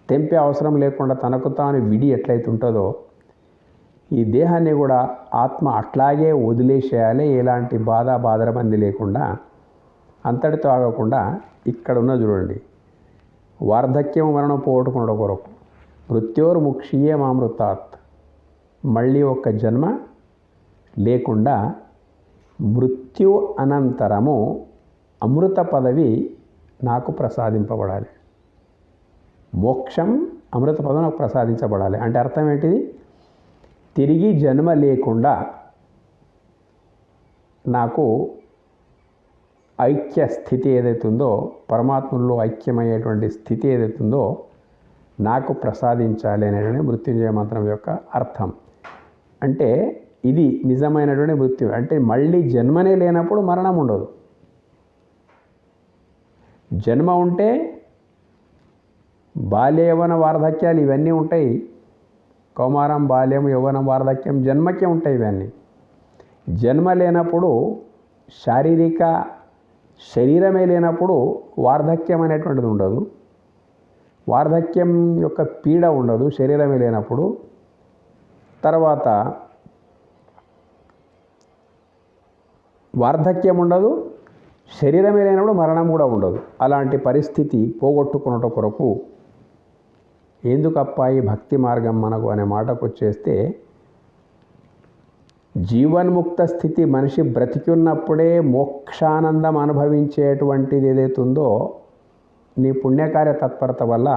తెంపే అవసరం లేకుండా తనకు తాను విడి ఎట్లయితే ఉంటుందో ఈ దేహాన్ని కూడా ఆత్మ అట్లాగే వదిలేసేయాలి. ఎలాంటి బాధరబంది లేకుండా అంతటితో ఆగకుండా ఇక్కడ ఉన్న చూడండి, వార్ధక్యం మరణం పోగొట్టుకున్న కొరకు మృత్యోర్ముక్షీయే మామృతాత్, మళ్ళీ ఒక్క జన్మ లేకుండా మృత్యు అనంతరము అమృత పదవి నాకు ప్రసాదింపబడాలి. మోక్షం అమృత పదవి నాకు ప్రసాదించబడాలి అంటే అర్థం ఏంటిది? తిరిగి జన్మ లేకుండా నాకు ఐక్య స్థితి ఏదైతే ఉందో, పరమాత్మలో ఐక్యమయ్యేటువంటి స్థితి ఏదైతే ఉందో నాకు ప్రసాదించాలి అనేటువంటి మృత్యుంజయ మంత్రం యొక్క అర్థం. అంటే ఇది నిజమైనటువంటి మృత్యు. అంటే మళ్ళీ జన్మనే లేనప్పుడు మరణం ఉండదు. జన్మ ఉంటే బాల్య యవ్వన వార్ధక్యాలు ఇవన్నీ ఉంటాయి. కౌమారం, బాల్యం, యవ్వనం, వార్ధక్యం జన్మకే ఉంటాయి. ఇవన్నీ జన్మ లేనప్పుడు శారీరక శరీరమే లేనప్పుడు వార్ధక్యం అనేటువంటిది ఉండదు. వార్ధక్యం యొక్క పీడ ఉండదు శరీరమే లేనప్పుడు. తర్వాత వార్ధక్యం ఉండదు, శరీరమే లేనప్పుడు మరణం కూడా ఉండదు. అలాంటి పరిస్థితి పోగొట్టుకున్నట కొరకు ఎందుకప్పా ఈ భక్తి మార్గం మనకు అనే మాటకు వచ్చేస్తే, జీవన్ముక్త స్థితి మనిషి బ్రతికున్నప్పుడే మోక్షానందం అనుభవించేటువంటిది ఏదైతే ఉందో, నీ పుణ్యకార్య తత్పరత వల్ల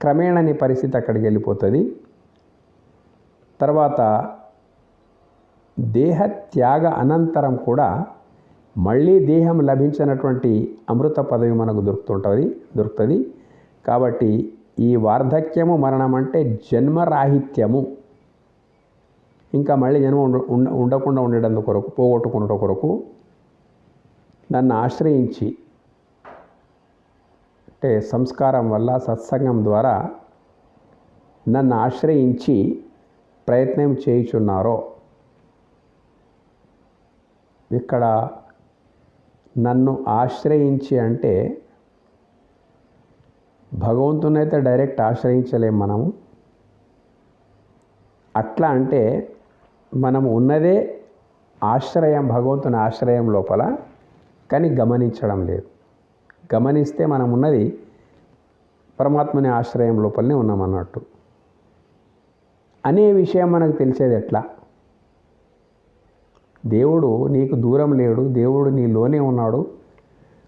క్రమేణ నీ పరిస్థితి అక్కడికి వెళ్ళిపోతుంది. తర్వాత దేహ త్యాగ అనంతరం కూడా మళ్ళీ దేహం లభించినటువంటి అమృత పదవి మనకు దొరుకుతుంది. కాబట్టి ఈ వార్ధక్యము మరణం అంటే జన్మరాహిత్యము, ఇంకా మళ్ళీ జన్మ ఉండకుండా ఉండడం కొరకు, పోగొట్టుకున్నట కొరకు నన్ను ఆశ్రయించి, అంటే సంస్కారం వల్ల సత్సంగం ద్వారా నన్ను ఆశ్రయించి ప్రయత్నం చేయుచున్నారో, ఇక్కడ నన్ను ఆశ్రయించి అంటే భగవంతునైతే డైరెక్ట్ ఆశ్రయించలేం మనము. అట్లా అంటే మనము ఉన్నదే ఆశ్రయం, భగవంతుని ఆశ్రయం లోపల, కానీ గమనించడం లేదు. గమనిస్తే మనం ఉన్నది పరమాత్మని ఆశ్రయం లోపలనే ఉన్నామన్నట్టు అనే విషయం మనకు తెలిసేది ఎట్లా? దేవుడు నీకు దూరం లేడు, దేవుడు నీలోనే ఉన్నాడు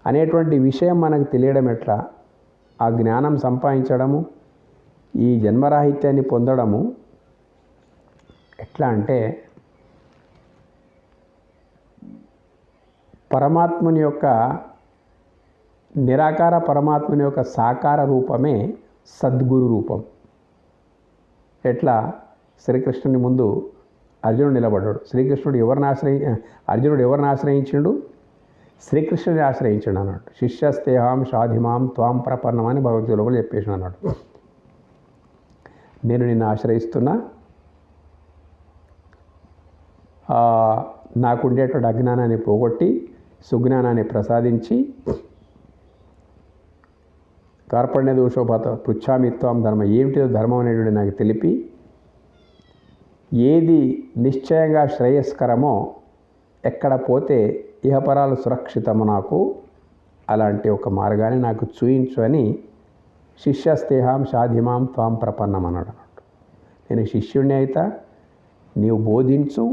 అనేటువంటి విషయం మనకు తెలియడం ఎట్లా? ఆ జ్ఞానం సంపాదించడము, ఈ జన్మరాహిత్యాన్ని పొందడము ఎట్లా అంటే, పరమాత్మని యొక్క నిరాకార పరమాత్మని యొక్క సాకార రూపమే సద్గురు రూపం. ఎట్లా శ్రీకృష్ణుని ముందు అర్జునుడు నిలబడ్డాడు. అర్జునుడు ఎవరిని ఆశ్రయించిండు? శ్రీకృష్ణుని ఆశ్రయించాడు అన్నాడు. శిష్యస్తేహాం షాధిమాం త్వాం ప్రపన్నం అని భగవద్గీతలో చెప్పేసి అన్నాడు. నేను నిన్ను ఆశ్రయిస్తున్నా, నాకుండేటువంటి అజ్ఞానాన్ని పోగొట్టి సుజ్ఞానాన్ని ప్రసాదించి, కార్పణ్య దోషోపాత పృచ్ఛామిత్వం ధర్మ, ఏమిటిదో ధర్మం అనేటువంటి నాకు తెలిపి, ఏది నిశ్చయంగా శ్రేయస్కరమో, ఎక్కడ పోతే ఇహపరాలు సురక్షితము నాకు, అలాంటి ఒక మార్గాన్ని నాకు చూయించు అని శిష్యస్తేహాం షాధిమాం త్వాం ప్రపన్నం అన్నాడు. నేను శిష్యుడిని అయితా, నీవు బోధించు,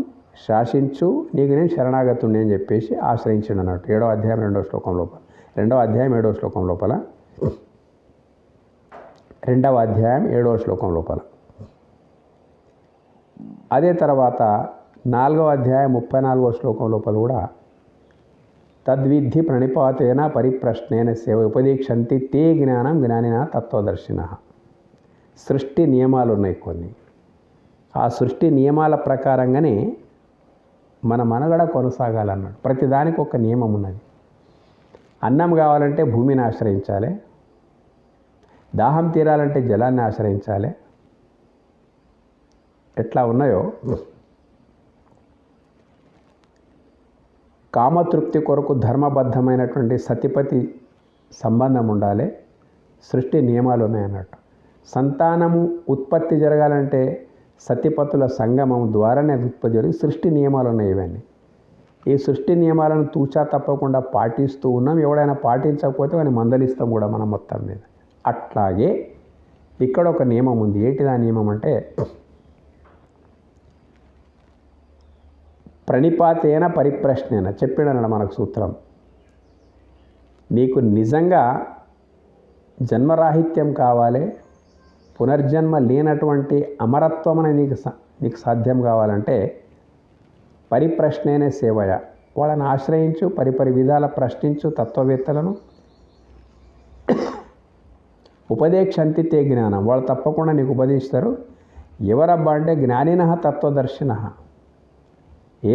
శాసించు, నీకు నేను శరణాగతుడిని అని చెప్పేసి ఆశ్రయించాడు అన్నట్టు. 7వ అధ్యాయం 2వ శ్లోకం లోపల, 2వ అధ్యాయం 7వ శ్లోకం లోపల, 2వ అధ్యాయం 7వ శ్లోకం లోపల. అదే తర్వాత 4వ అధ్యాయం 34వ శ్లోకం లోపల కూడా తద్విద్ధి ప్రణిపాతేన పరిప్రశ్నేన సేవ ఉపదీక్షంతి తే జ్ఞానం జ్ఞానిన తత్వదర్శిన. సృష్టి నియమాలు ఉన్నాయి కొన్ని. ఆ సృష్టి నియమాల ప్రకారంగానే మన మనుగడ కొనసాగాలన్నాడు. ప్రతిదానికి ఒక నియమం ఉన్నది. అన్నం కావాలంటే భూమిని ఆశ్రయించాలి, దాహం తీరాలంటే జలాన్ని ఆశ్రయించాలి. ఎట్లా ఉన్నాయో కామతృప్తి కొరకు ధర్మబద్ధమైనటువంటి సతిపతి సంబంధం ఉండాలి. సృష్టి నియమాలు ఉన్నాయన్నట్టు. సంతానము ఉత్పత్తి జరగాలంటే సతిపతుల సంగమం ద్వారానే అది ఉత్పత్తి జరిగి సృష్టి నియమాలు ఉన్నాయి ఇవన్నీ. ఈ సృష్టి నియమాలను తూచా తప్పకుండా పాటిస్తూ ఉన్నాం. ఎవడైనా పాటించకపోతే వాడిని మందలిస్తాం కూడా మనం మొత్తం మీద. అట్లాగే ఇక్కడ ఒక నియమం ఉంది. ఏంటిది ఆ నియమం అంటే ప్రణిపాతేన పరిప్రశ్నేన చెప్పాడన్నాడు మనకు సూత్రం. నీకు నిజంగా జన్మరాహిత్యం కావాలి, పునర్జన్మ లేనటువంటి అమరత్వం అనేది నీకు సాధ్యం కావాలంటే పరిప్రశ్నేనే సేవయ, వాళ్ళని ఆశ్రయించు, పరిపరి విధాల ప్రశ్నించు తత్వవేత్తలను. ఉపదేక్షంతి తే జ్ఞానం, వాళ్ళు తప్పకుండా నీకు ఉపదేశిస్తారు. ఎవరబ్బా అంటే జ్ఞానిన తత్వదర్శిన,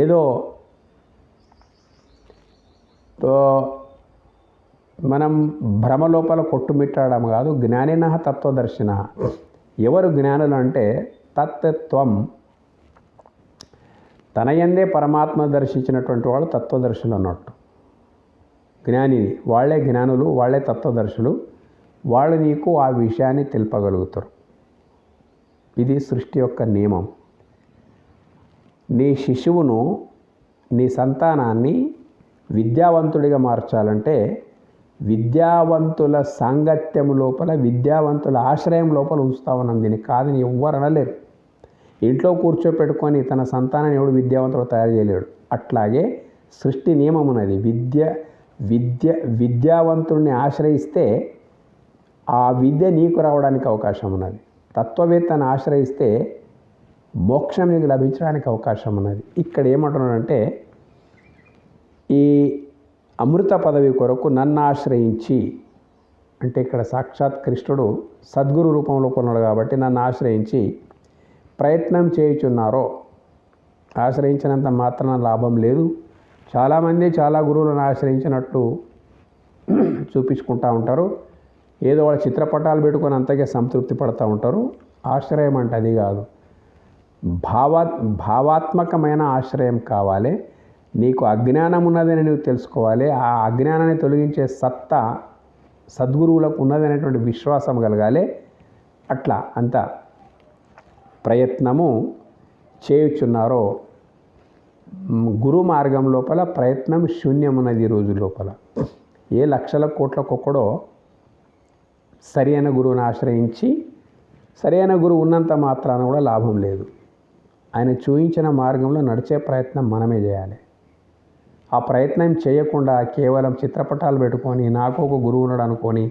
ఏదో మనం భ్రమ లోపల కొట్టుమిట్టాడడం కాదు. జ్ఞానిన తత్వదర్శిన, ఎవరు జ్ఞానులు అంటే తత్వం తన యందే పరమాత్మ దర్శించినటువంటి వాళ్ళు తత్వదర్శులు అన్నట్టు. జ్ఞానిని వాళ్ళే జ్ఞానులు, వాళ్ళే తత్వదర్శులు, వాళ్ళు నీకు ఆ విషయాన్ని తెలుపగలుగుతారు. ఇది సృష్టి యొక్క నియమం. నీ శిశువును, నీ సంతానాన్ని విద్యావంతుడిగా మార్చాలంటే విద్యావంతుల సాంగత్యం లోపల, విద్యావంతుల ఆశ్రయం లోపల ఉంచుతా ఉన్నాం. దీనికి కాదని ఎవ్వరు అనలేరు. ఇంట్లో కూర్చోపెట్టుకొని తన సంతానాన్ని ఎవడు విద్యావంతుడు తయారు చేయలేడు. అట్లాగే సృష్టి నియమం ఉన్నది. విద్యావంతుడిని ఆశ్రయిస్తే ఆ విద్య నీకు రావడానికి అవకాశం ఉన్నది. తత్వవేత్తను ఆశ్రయిస్తే మోక్షం నీకు లభించడానికి అవకాశం ఉన్నది. ఇక్కడ ఏమంటున్నాడంటే ఈ అమృత పదవి కొరకు నన్ను ఆశ్రయించి, అంటే ఇక్కడ సాక్షాత్ కృష్ణుడు సద్గురు రూపంలో కొన్నాడు కాబట్టి నన్ను ఆశ్రయించి ప్రయత్నం చేయుచున్నారో, ఆశ్రయించినంత మాత్రాన లాభం లేదు. చాలామంది చాలా గురువులను ఆశ్రయించినట్టు చూపించుకుంటూ ఉంటారు. ఏదో వాళ్ళ చిత్రపటాలు పెట్టుకొని అంతకే సంతృప్తి పడుతూ ఉంటారు. ఆశ్రయం అంటే అది కాదు. భావాత్మకమైన ఆశ్రయం కావాలి. నీకు అజ్ఞానం ఉన్నదని నువ్వు తెలుసుకోవాలి. ఆ అజ్ఞానాన్ని తొలగించే సత్తా సద్గురువులకు ఉన్నదనేటువంటి విశ్వాసం కలగాలి. అట్లా అంత ప్రయత్నము చేయుచున్నారో, గురు మార్గం లోపల ప్రయత్నం శూన్యమున్నది. ఈ రోజు లోపల ఏ లక్షల కోట్లకొక్కడో సరైన గురువుని ఆశ్రయించి, సరైన గురువు ఉన్నంత మాత్రాన కూడా లాభం లేదు. ఆయన చూపించిన మార్గంలో నడిచే ప్రయత్నం మనమే చేయాలి. ఆ ప్రయత్నం చేయకుండా కేవలం చిత్రపటాలు పెట్టుకొని నాకు ఒక గురువు ఉన్నాడు అనుకొని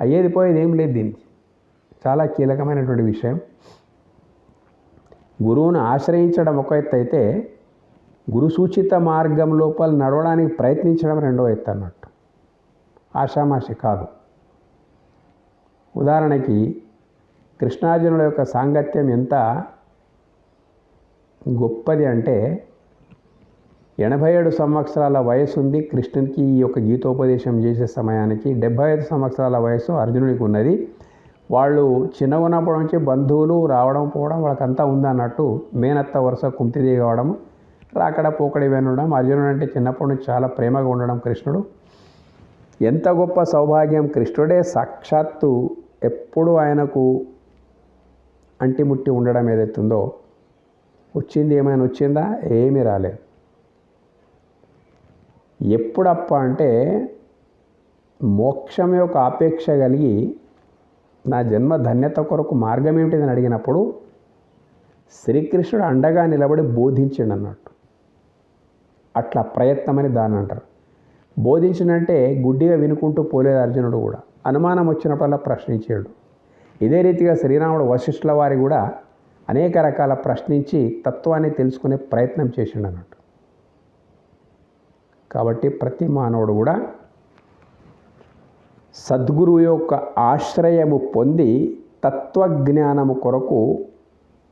అయ్యేది పోయేది ఏం లేదు. దీనికి చాలా కీలకమైనటువంటి విషయం. గురువును ఆశ్రయించడం ఒక ఎత్తు అయితే, గురు సూచిత మార్గం లోపల నడవడానికి ప్రయత్నించడం రెండో ఎత్తు అన్నట్టు. ఆషామాషి కాదు. ఉదాహరణకి కృష్ణార్జునుల యొక్క సాంగత్యం ఎంత గొప్పది అంటే 87 సంవత్సరాల వయసు ఉంది కృష్ణునికి ఈ యొక్క గీతోపదేశం చేసే సమయానికి. 75 సంవత్సరాల వయసు అర్జునుడికి ఉన్నది. వాళ్ళు చిన్నగా ఉన్నప్పటి నుంచి బంధువులు రావడం పోవడం వాళ్ళకంతా ఉందన్నట్టు. మేనత్త వరుస కుంతిదేవి కావడం, రాకడ పోకడి ఉండడం, అర్జునుడు అంటే చిన్నప్పటి నుంచి చాలా ప్రేమగా ఉండడం కృష్ణుడు. ఎంత గొప్ప సౌభాగ్యం! కృష్ణుడే సాక్షాత్తు ఎప్పుడు ఆయనకు అంటిముట్టి ఉండడం ఏదైతుందో, వచ్చింది ఏమైనా వచ్చిందా? ఏమీ రాలేదు. ఎప్పుడప్ప అంటే మోక్షం యొక్క ఆపేక్ష కలిగి నా జన్మ ధన్యత కొరకు మార్గం ఏమిటిదని అడిగినప్పుడు శ్రీకృష్ణుడు అండగా నిలబడి బోధించిండు అన్నట్టు. అట్లా ప్రయత్నం అని దాన్ని అంటారు. బోధించినంటే గుడ్డిగా వినుకుంటూ పోలేదు అర్జునుడు కూడా. అనుమానం వచ్చినప్పుడల్లా ప్రశ్నించాడు. ఇదే రీతిగా శ్రీరాముడు వశిష్ఠుల వారి కూడా అనేక రకాల ప్రశ్నించి తత్వాన్ని తెలుసుకునే ప్రయత్నం చేసిండు అన్నట్టు. కాబట్టి ప్రతి మానవుడు కూడా సద్గురువు యొక్క ఆశ్రయము పొంది తత్వజ్ఞానము కొరకు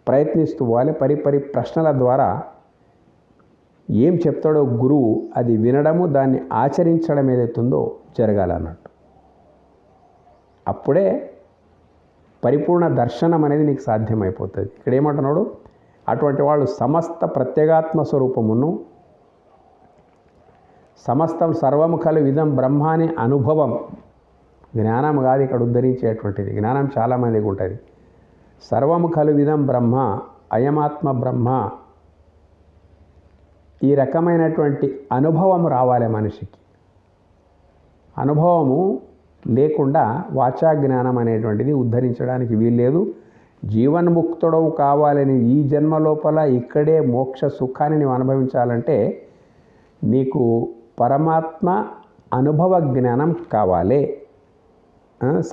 ప్రయత్నిస్తూ పోవాలి. పరిపరి ప్రశ్నల ద్వారా ఏం చెప్తాడో గురువు అది వినడము, దాన్ని ఆచరించడం ఏదైతుందో జరగాలన్నట్టు. అప్పుడే పరిపూర్ణ దర్శనం అనేది నీకు సాధ్యమైపోతుంది. ఇక్కడ ఏమంటున్నాడు? అటువంటి వాళ్ళు సమస్త ప్రత్యేగాత్మ స్వరూపమును, సమస్తం సర్వము కలు విధం బ్రహ్మాని అనుభవం జ్ఞానం కాదు ఇక్కడ ఉద్ధరించేటువంటిది. జ్ఞానం చాలామందికి ఉంటుంది. సర్వము ఖలు విదం బ్రహ్మ, అయమాత్మ బ్రహ్మ. ఈ రకమైనటువంటి అనుభవం రావాలి మనిషికి. అనుభవము లేకుండా వాచా జ్ఞానం అనేటువంటిది ఉద్ధరించడానికి వీల్లేదు. జీవన్ముక్తుడవు కావాలని ఈ జన్మ లోపల ఇక్కడే మోక్ష సుఖాన్ని నీవు అనుభవించాలంటే నీకు పరమాత్మ అనుభవ జ్ఞానం కావాలి.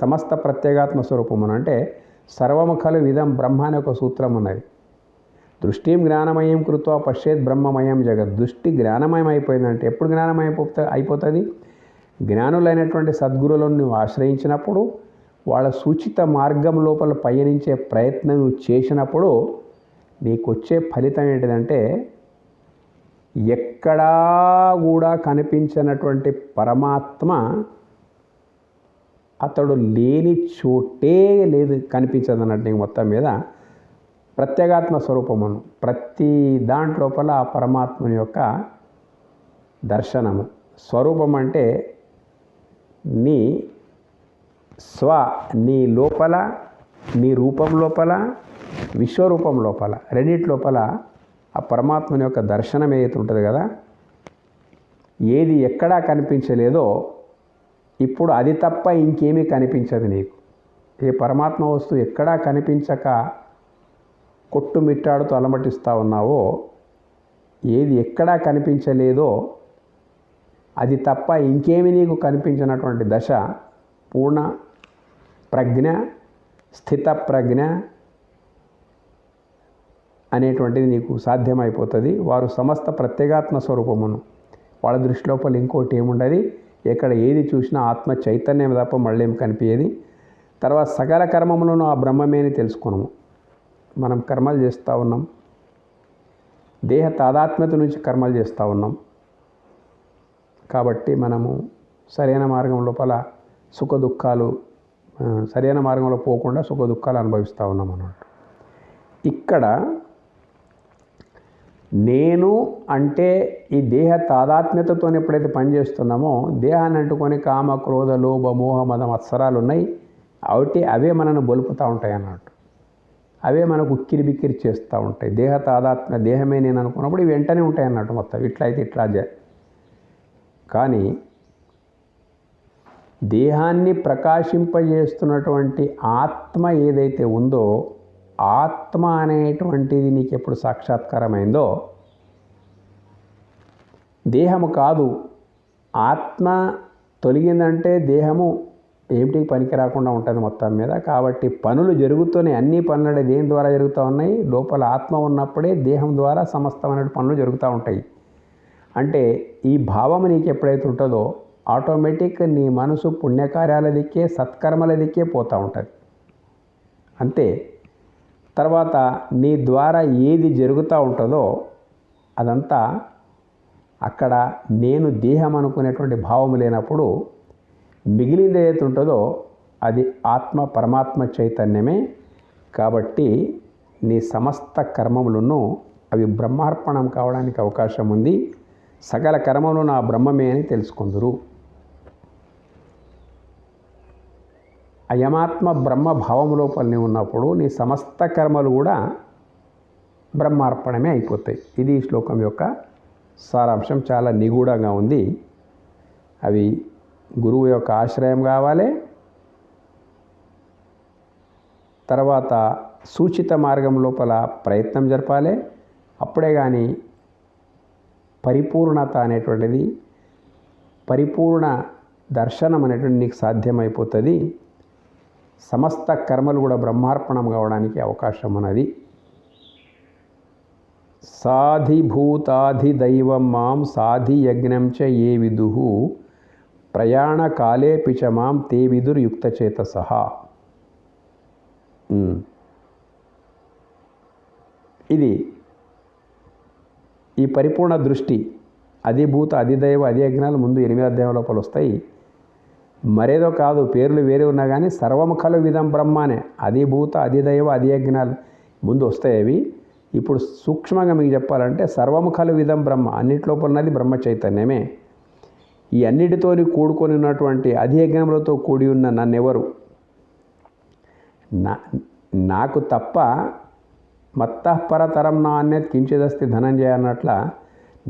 సమస్త ప్రత్యేగాత్మ స్వరూపమును అంటే సర్వము ఖలు విదం బ్రహ్మ అనే ఒక సూత్రం ఉన్నది. దృష్టిం జ్ఞానమయం కృత్వా పశ్చేత్ బ్రహ్మమయం జగత్. దృష్టి జ్ఞానమయం అయిపోయిందంటే ఎప్పుడు జ్ఞానమయం అయిపోతుంది? జ్ఞానులైనటువంటి సద్గురులను నువ్వు ఆశ్రయించినప్పుడు, వాళ్ళ సూచిత మార్గం లోపల పయనించే ప్రయత్నం నువ్వు చేసినప్పుడు నీకు వచ్చే ఫలితం ఏంటిదంటే ఎక్కడా కూడా కనిపించినటువంటి పరమాత్మ అతడు లేని చోటే లేదు, కనిపించదు అన్నట్టు. నీకు మొత్తం మీద ప్రత్యేగాత్మ స్వరూపమును ప్రతి దాంట్లోపల ఆ పరమాత్మని యొక్క దర్శనము. స్వరూపం అంటే నీ నీ లోపల, నీ రూపం లోపల, విశ్వరూపం లోపల, రెండిటి లోపల ఆ పరమాత్మని యొక్క దర్శనం ఏదైతే ఉంటుంది కదా, ఏది ఎక్కడా కనిపించలేదో ఇప్పుడు అది తప్ప ఇంకేమీ కనిపించదు నీకు. ఏ పరమాత్మ వస్తువు ఎక్కడా కనిపించక కొట్టుమిట్టాడుతూ అలమటిస్తూ ఉన్నావో, ఏది ఎక్కడా కనిపించలేదో అది తప్ప ఇంకేమి నీకు కనిపించినటువంటి దశ పూర్ణ ప్రజ్ఞ, స్థిత ప్రజ్ఞ అనేటువంటిది నీకు సాధ్యమైపోతుంది. వారు సమస్త ప్రత్యేగాత్మ స్వరూపమును, వాళ్ళ దృష్టి లోపల ఇంకోటి ఏముండదు. ఎక్కడ ఏది చూసినా ఆత్మ చైతన్యం తప్ప మళ్ళీ ఏం కనిపించేది. తర్వాత సకల కర్మములను ఆ బ్రహ్మమే అని తెలుసుకున్నాము. మనం కర్మలు చేస్తూ ఉన్నాం, దేహ తాదాత్మ్యత నుంచి కర్మలు చేస్తూ ఉన్నాం. కాబట్టి మనము సరైన మార్గం లోపల సుఖ దుఃఖాలు, సరైన మార్గంలో పోకుండా సుఖ దుఃఖాలు అనుభవిస్తూ ఉన్నాం అన్నట్టు. ఇక్కడ నేను అంటే ఈ దేహ తాదాత్మ్యతతో ఎప్పుడైతే పనిచేస్తున్నామో, దేహాన్ని అంటుకొని కామ క్రోధ లోభ మోహ మద మత్సరాలు ఉన్నాయి, అవే మనను బొలుపుతూ ఉంటాయి అన్నట్టు. అవే మనకు ఉక్కిరి బిక్కిరి చేస్తూ ఉంటాయి. దేహ తాదాత్మ్య, దేహమే నేను అనుకున్నప్పుడు ఇవి వెంటనే ఉంటాయి అన్నట్టు. మొత్తం ఇట్లా అయితే ఇట్లా కానీ దేహాన్ని ప్రకాశింపజేస్తున్నటువంటి ఆత్మ ఏదైతే ఉందో, ఆత్మ అనేటువంటిది నీకు ఎప్పుడు సాక్షాత్కారమైందో, దేహము కాదు. ఆత్మ తొలగిందంటే దేహము ఏమిటికి పనికి రాకుండా ఉంటుంది మొత్తం మీద. కాబట్టి పనులు జరుగుతూనే, అన్ని పనులు దేని ద్వారా జరుగుతూ ఉన్నాయి? లోపల ఆత్మ ఉన్నప్పుడే దేహం ద్వారా సమస్తమైన పనులు జరుగుతూ ఉంటాయి. అంటే ఈ భావము నీకు ఎప్పుడైతే ఉంటుందో ఆటోమేటిక్ నీ మనసు పుణ్యకార్యాల దిక్కే, సత్కర్మల దిక్కే పోతూ ఉంటుంది అంతే. తర్వాత నీ ద్వారా ఏది జరుగుతూ ఉంటుందో అదంతా అక్కడ నేను దేహం అనుకునేటువంటి భావము లేనప్పుడు మిగిలింది ఏదైతే ఉంటుందో అది ఆత్మ, పరమాత్మ చైతన్యమే. కాబట్టి నీ సమస్త కర్మములను అవి బ్రహ్మార్పణం కావడానికి అవకాశం ఉంది. సకల కర్మలు నా బ్రహ్మమే అని తెలుసుకుందురు. అయమాత్మ బ్రహ్మ భావం లోపలనే ఉన్నప్పుడు నీ సమస్త కర్మలు కూడా బ్రహ్మార్పణమే అయిపోతాయి. ఇది ఈ శ్లోకం యొక్క సారాంశం. చాలా నిగూఢంగా ఉంది. అవి గురువు యొక్క ఆశ్రయం కావాలి, తర్వాత సూచిత మార్గం లోపల ప్రయత్నం జరపాలి. అప్పుడే కానీ పరిపూర్ణత అనేటువంటిది, పరిపూర్ణ దర్శనం అనేటువంటి నీకు సాధ్యమైపోతుంది. సమస్త కర్మలు కూడా బ్రహ్మార్పణం కావడానికి అవకాశం ఉన్నది. సాధిభూతాధిదైవం మాం సాధి యజ్ఞం చ ఏ విదుః ప్రయాణకాలేపి చ మాం తే విదుర్యుక్తచేతసః. ఇది ఈ పరిపూర్ణ దృష్టి, అధిభూత అధిదైవ అధియజ్ఞాలు ముందు 8 అధ్యాయం లోపల వస్తాయి. మరేదో కాదు, పేర్లు వేరే ఉన్నా కానీ సర్వము ఖలు విదం బ్రహ్మనే, అధిభూత అధిదైవ అధియజ్ఞాలు ముందు వస్తాయి. అవి ఇప్పుడు సూక్ష్మంగా మీకు చెప్పాలంటే సర్వము ఖలు విదం బ్రహ్మ, అన్నింటిలోపల ఉన్నది బ్రహ్మ చైతన్యమే. ఈ అన్నిటితోని కూడుకొని ఉన్నటువంటి అధియజ్ఞములతో కూడి ఉన్న నన్నెవరు నాకు తప్ప మత్తఃపరతరం నా అన్యత్ కించిదస్తి ధనంజయ అన్నట్ల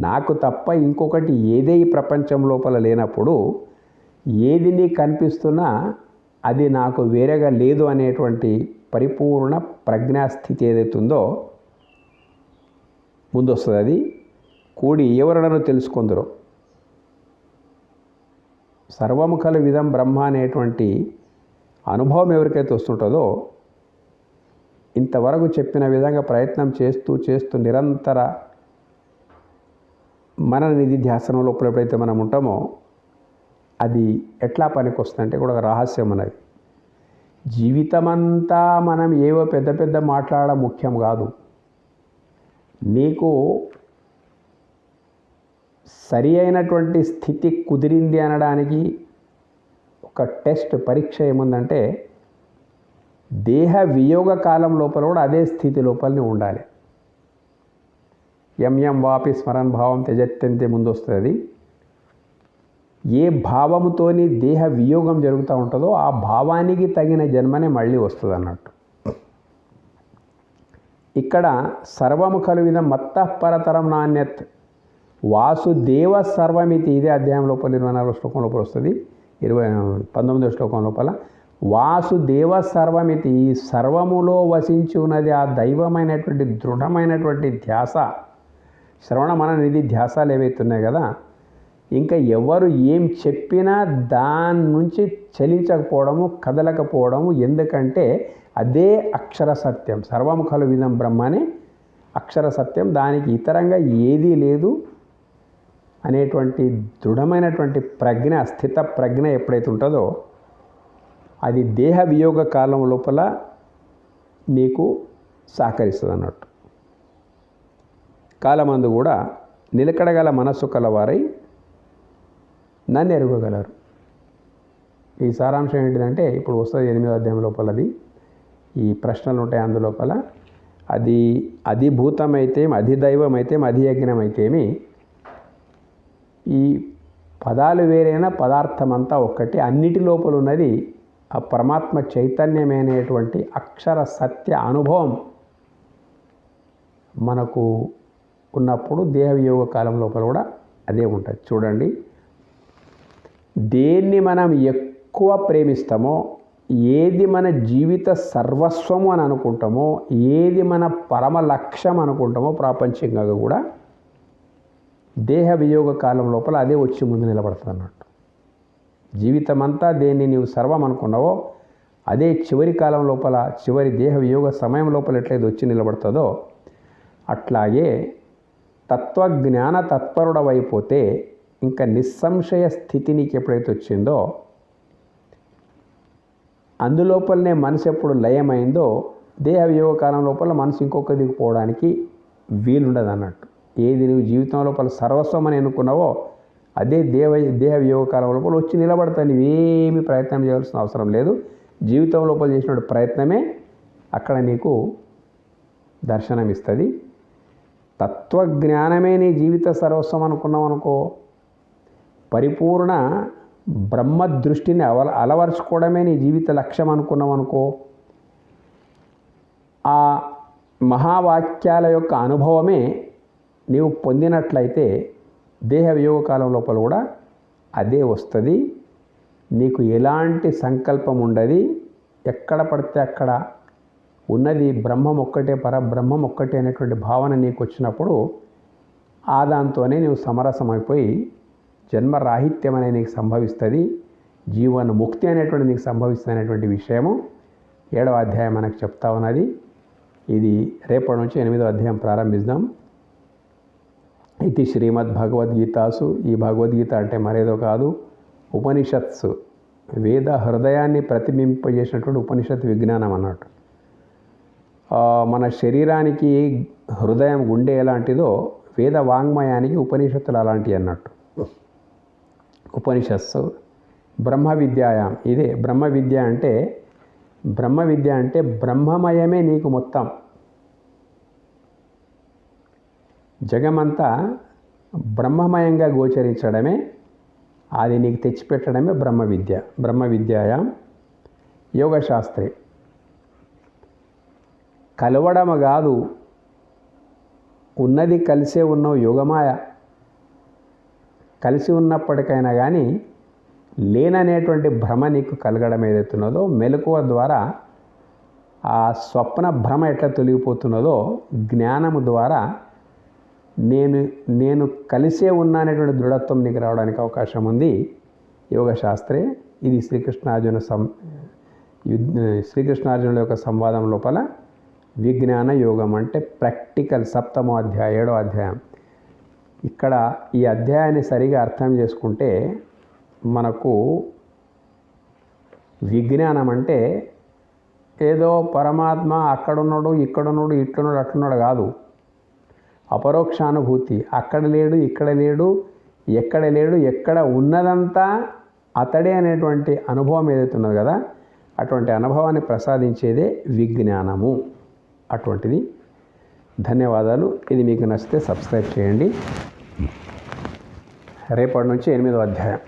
నాకు తప్ప ఇంకొకటి ఏదే ఈ ప్రపంచం లోపల లేనప్పుడు ఏది నీకు కనిపిస్తున్నా అది నాకు వేరేగా లేదు అనేటువంటి పరిపూర్ణ ప్రజ్ఞాస్థితి ఏదైతుందో ముందొస్తుంది. అది కూడి ఎవరనో తెలుసుకుందరు. సర్వము ఖలు విదం బ్రహ్మ అనేటువంటి అనుభవం ఎవరికైతే వస్తుంటుందో, ఇంతవరకు చెప్పిన విధంగా ప్రయత్నం చేస్తూ చేస్తూ నిరంతర మన నిధి ధ్యాసనం లోపల ఎప్పుడైతే మనం ఉంటామో అది ఎట్లా పనికి వస్తుందంటే కూడా ఒక రహస్యం అన్నది. జీవితమంతా మనం ఏవో పెద్ద పెద్ద మాట్లాడడం ముఖ్యం కాదు. నీకు సరి అయినటువంటి స్థితి కుదిరింది అనడానికి ఒక టెస్ట్ పరీక్ష ఏముందంటే దేహ వియోగ కాలం లోపల కూడా అదే స్థితి లోపలనే ఉండాలి. ఎం వాపి స్మరణ భావం త్యజత్యంతే ముందు వస్తుంది. ఏ భావముతోని దేహ వియోగం జరుగుతూ ఉంటుందో ఆ భావానికి తగిన జన్మనే మళ్ళీ వస్తుంది అన్నట్టు. ఇక్కడ సర్వము ఖలు విదం మత్తఃపరతరం నాణ్యత్ వాసుదేవ సర్వమితి ఇదే అధ్యాయం లోపల 24వ శ్లోకం లోపల వస్తుంది. 19వ శ్లోకం లోపల వాసుదేవ సర్వమితి, ఈ సర్వములో వసించి ఉన్నది ఆ దైవమైనటువంటి దృఢమైనటువంటి ధ్యాస, శ్రవణ మన నిధి ధ్యాసాలు ఏవైతున్నాయి కదా, ఇంకా ఎవరు ఏం చెప్పినా దాని నుంచి చలించకపోవడము, కదలకపోవడము. ఎందుకంటే అదే అక్షర సత్యం. సర్వము ఖలు విదం బ్రహ్మనే అక్షర సత్యం, దానికి ఇతరంగా ఏదీ లేదు అనేటువంటి దృఢమైనటువంటి ప్రజ్ఞ, స్థిత ప్రజ్ఞ ఎప్పుడైతే ఉంటుందో అది దేహ వియోగ కాలం లోపల నీకు సహకరిస్తుంది అన్నట్టు. కాలమందు కూడా నిలకడగల మనస్సు కలవారై నన్ను ఎరుగగలరు. ఈ సారాంశం ఏంటిదంటే ఇప్పుడు వస్తుంది 8వ అధ్యాయం లోపలది ఈ ప్రశ్నలు ఉంటాయి. అందులోపల అది అధిభూతమైతే అధిదైవమైతే అధియజ్ఞమైతేమి ఈ పదాలు వేరైన పదార్థం అంతా ఒక్కటి, అన్నిటి లోపల ఉన్నది ఆ పరమాత్మ చైతన్యమైనటువంటి అక్షర సత్య అనుభవం మనకు ఉన్నప్పుడు దేహ వియోగ కాలం లోపల కూడా అదే ఉంటుంది. చూడండి, దేన్ని మనం ఎక్కువ ప్రేమిస్తామో, ఏది మన జీవిత సర్వస్వము అని అనుకుంటామో, ఏది మన పరమ లక్ష్యం అనుకుంటామో ప్రాపంచికంగా కూడా దేహ వియోగ కాలం లోపల అదే వచ్చి ముందు నిలబడుతుంది అన్నట్టు. జీవితం అంతా దేన్ని నీవు సర్వం అనుకున్నావో అదే చివరి కాలం లోపల, చివరి దేహ వియోగ సమయం లోపల ఎట్లయితే వచ్చి నిలబడుతుందో అట్లాగే తత్వజ్ఞాన తత్పరుడవైపోతే ఇంకా నిస్సంశయ స్థితి నీకు ఎప్పుడైతే వచ్చిందో అందులోపలనే మనసు ఎప్పుడు లయమైందో దేహ వియోగ కాలం లోపల మనసు ఇంకొక దిగిపోవడానికి వీలుండదు అన్నట్టు. ఏది నువ్వు జీవితం లోపల సర్వస్వం అని అనుకున్నావో అదే దేహ వియోగ కాలం లోపల వచ్చి నిలబడతావు. నువ్వేమీ ప్రయత్నం చేయాల్సిన అవసరం లేదు. జీవితం లోపల చేసినటువంటి ప్రయత్నమే అక్కడ నీకు దర్శనం ఇస్తుంది. తత్వజ్ఞానమే నీ జీవిత సర్వస్వం అనుకున్నావు అనుకో, పరిపూర్ణ బ్రహ్మ దృష్టిని అలవరుచుకోవడమే నీ జీవిత లక్ష్యం అనుకున్నావు అనుకో, ఆ మహావాక్యాల యొక్క అనుభవమే నీవు పొందినట్లయితే దేహ వియోగ కాలం లోపల కూడా అదే వస్తుంది. నీకు ఎలాంటి సంకల్పం ఉండదు. ఎక్కడ పడితే అక్కడ ఉన్నది బ్రహ్మం ఒక్కటే, పరబ్రహ్మం ఒక్కటే అనేటువంటి భావన నీకు వచ్చినప్పుడు ఆ దాంతోనే నీవు సమరసమైపోయి జన్మరాహిత్యం అనేది నీకు సంభవిస్తుంది, జీవన ముక్తి అనేటువంటి నీకు సంభవిస్తుంది అనేటువంటి విషయము 7వ అధ్యాయం మనకు చెప్తా ఉన్నది. ఇది రేపటి నుంచి 8వ అధ్యాయం ప్రారంభిద్దాం. ఇది శ్రీమద్ భగవద్గీతాసు, ఈ భగవద్గీత అంటే మరేదో కాదు, ఉపనిషత్సు, వేద హృదయాన్ని ప్రతిబింపజేసినటువంటి ఉపనిషత్ విజ్ఞానం అన్నట్టు. మన శరీరానికి హృదయం గుండె ఎలాంటిదో వేద వాంగ్మయానికి ఉపనిషత్తులు అలాంటివి అన్నట్టు. ఉపనిషత్సు బ్రహ్మ విద్యాయాం, ఇదే బ్రహ్మ విద్య అంటే బ్రహ్మమయమే నీకు మొత్తం. జగమంతా బ్రహ్మమయంగా గోచరించడమే అది నీకు తెచ్చిపెట్టడమే బ్రహ్మ విద్య. బ్రహ్మ విద్యాయాం యోగశాస్త్రే కలవడము కాదు, ఉన్నది కలిసే ఉన్నావు యోగమాయ. కలిసి ఉన్నప్పటికైనా కానీ లేననేటువంటి భ్రమ నీకు కలగడం ఏదైతున్నదో, మెలకువ ద్వారా ఆ స్వప్న భ్రమ ఎట్లా తొలగిపోతున్నదో జ్ఞానము ద్వారా నేను కలిసే ఉన్నా అనేటువంటి దృఢత్వం నీకు రావడానికి అవకాశం ఉంది యోగశాస్త్రే. ఇది శ్రీకృష్ణార్జునుల యొక్క సంవాదం లోపల విజ్ఞాన యోగం అంటే ప్రాక్టికల్ 7వ అధ్యాయం 7వ అధ్యాయం. ఇక్కడ ఈ అధ్యాయాన్ని సరిగా అర్థం చేసుకుంటే మనకు విజ్ఞానం అంటే ఏదో పరమాత్మ అక్కడున్నాడు, ఇక్కడున్నాడు, ఇట్లున్నాడు, అట్లున్నాడు కాదు. అపరోక్షానుభూతి. అక్కడ లేడు, ఇక్కడ లేడు, ఎక్కడ లేడు, ఎక్కడ ఉన్నదంతా అతడే అనేటువంటి అనుభవం ఏదైతే ఉన్నది కదా, అటువంటి అనుభవాన్ని ప్రసాదించేదే విజ్ఞానము. అటువంటిది. ధన్యవాదాలు. ఇది మీకు నచ్చితే సబ్స్క్రైబ్ చేయండి. రేపటి నుంచి 8వ అధ్యాయం.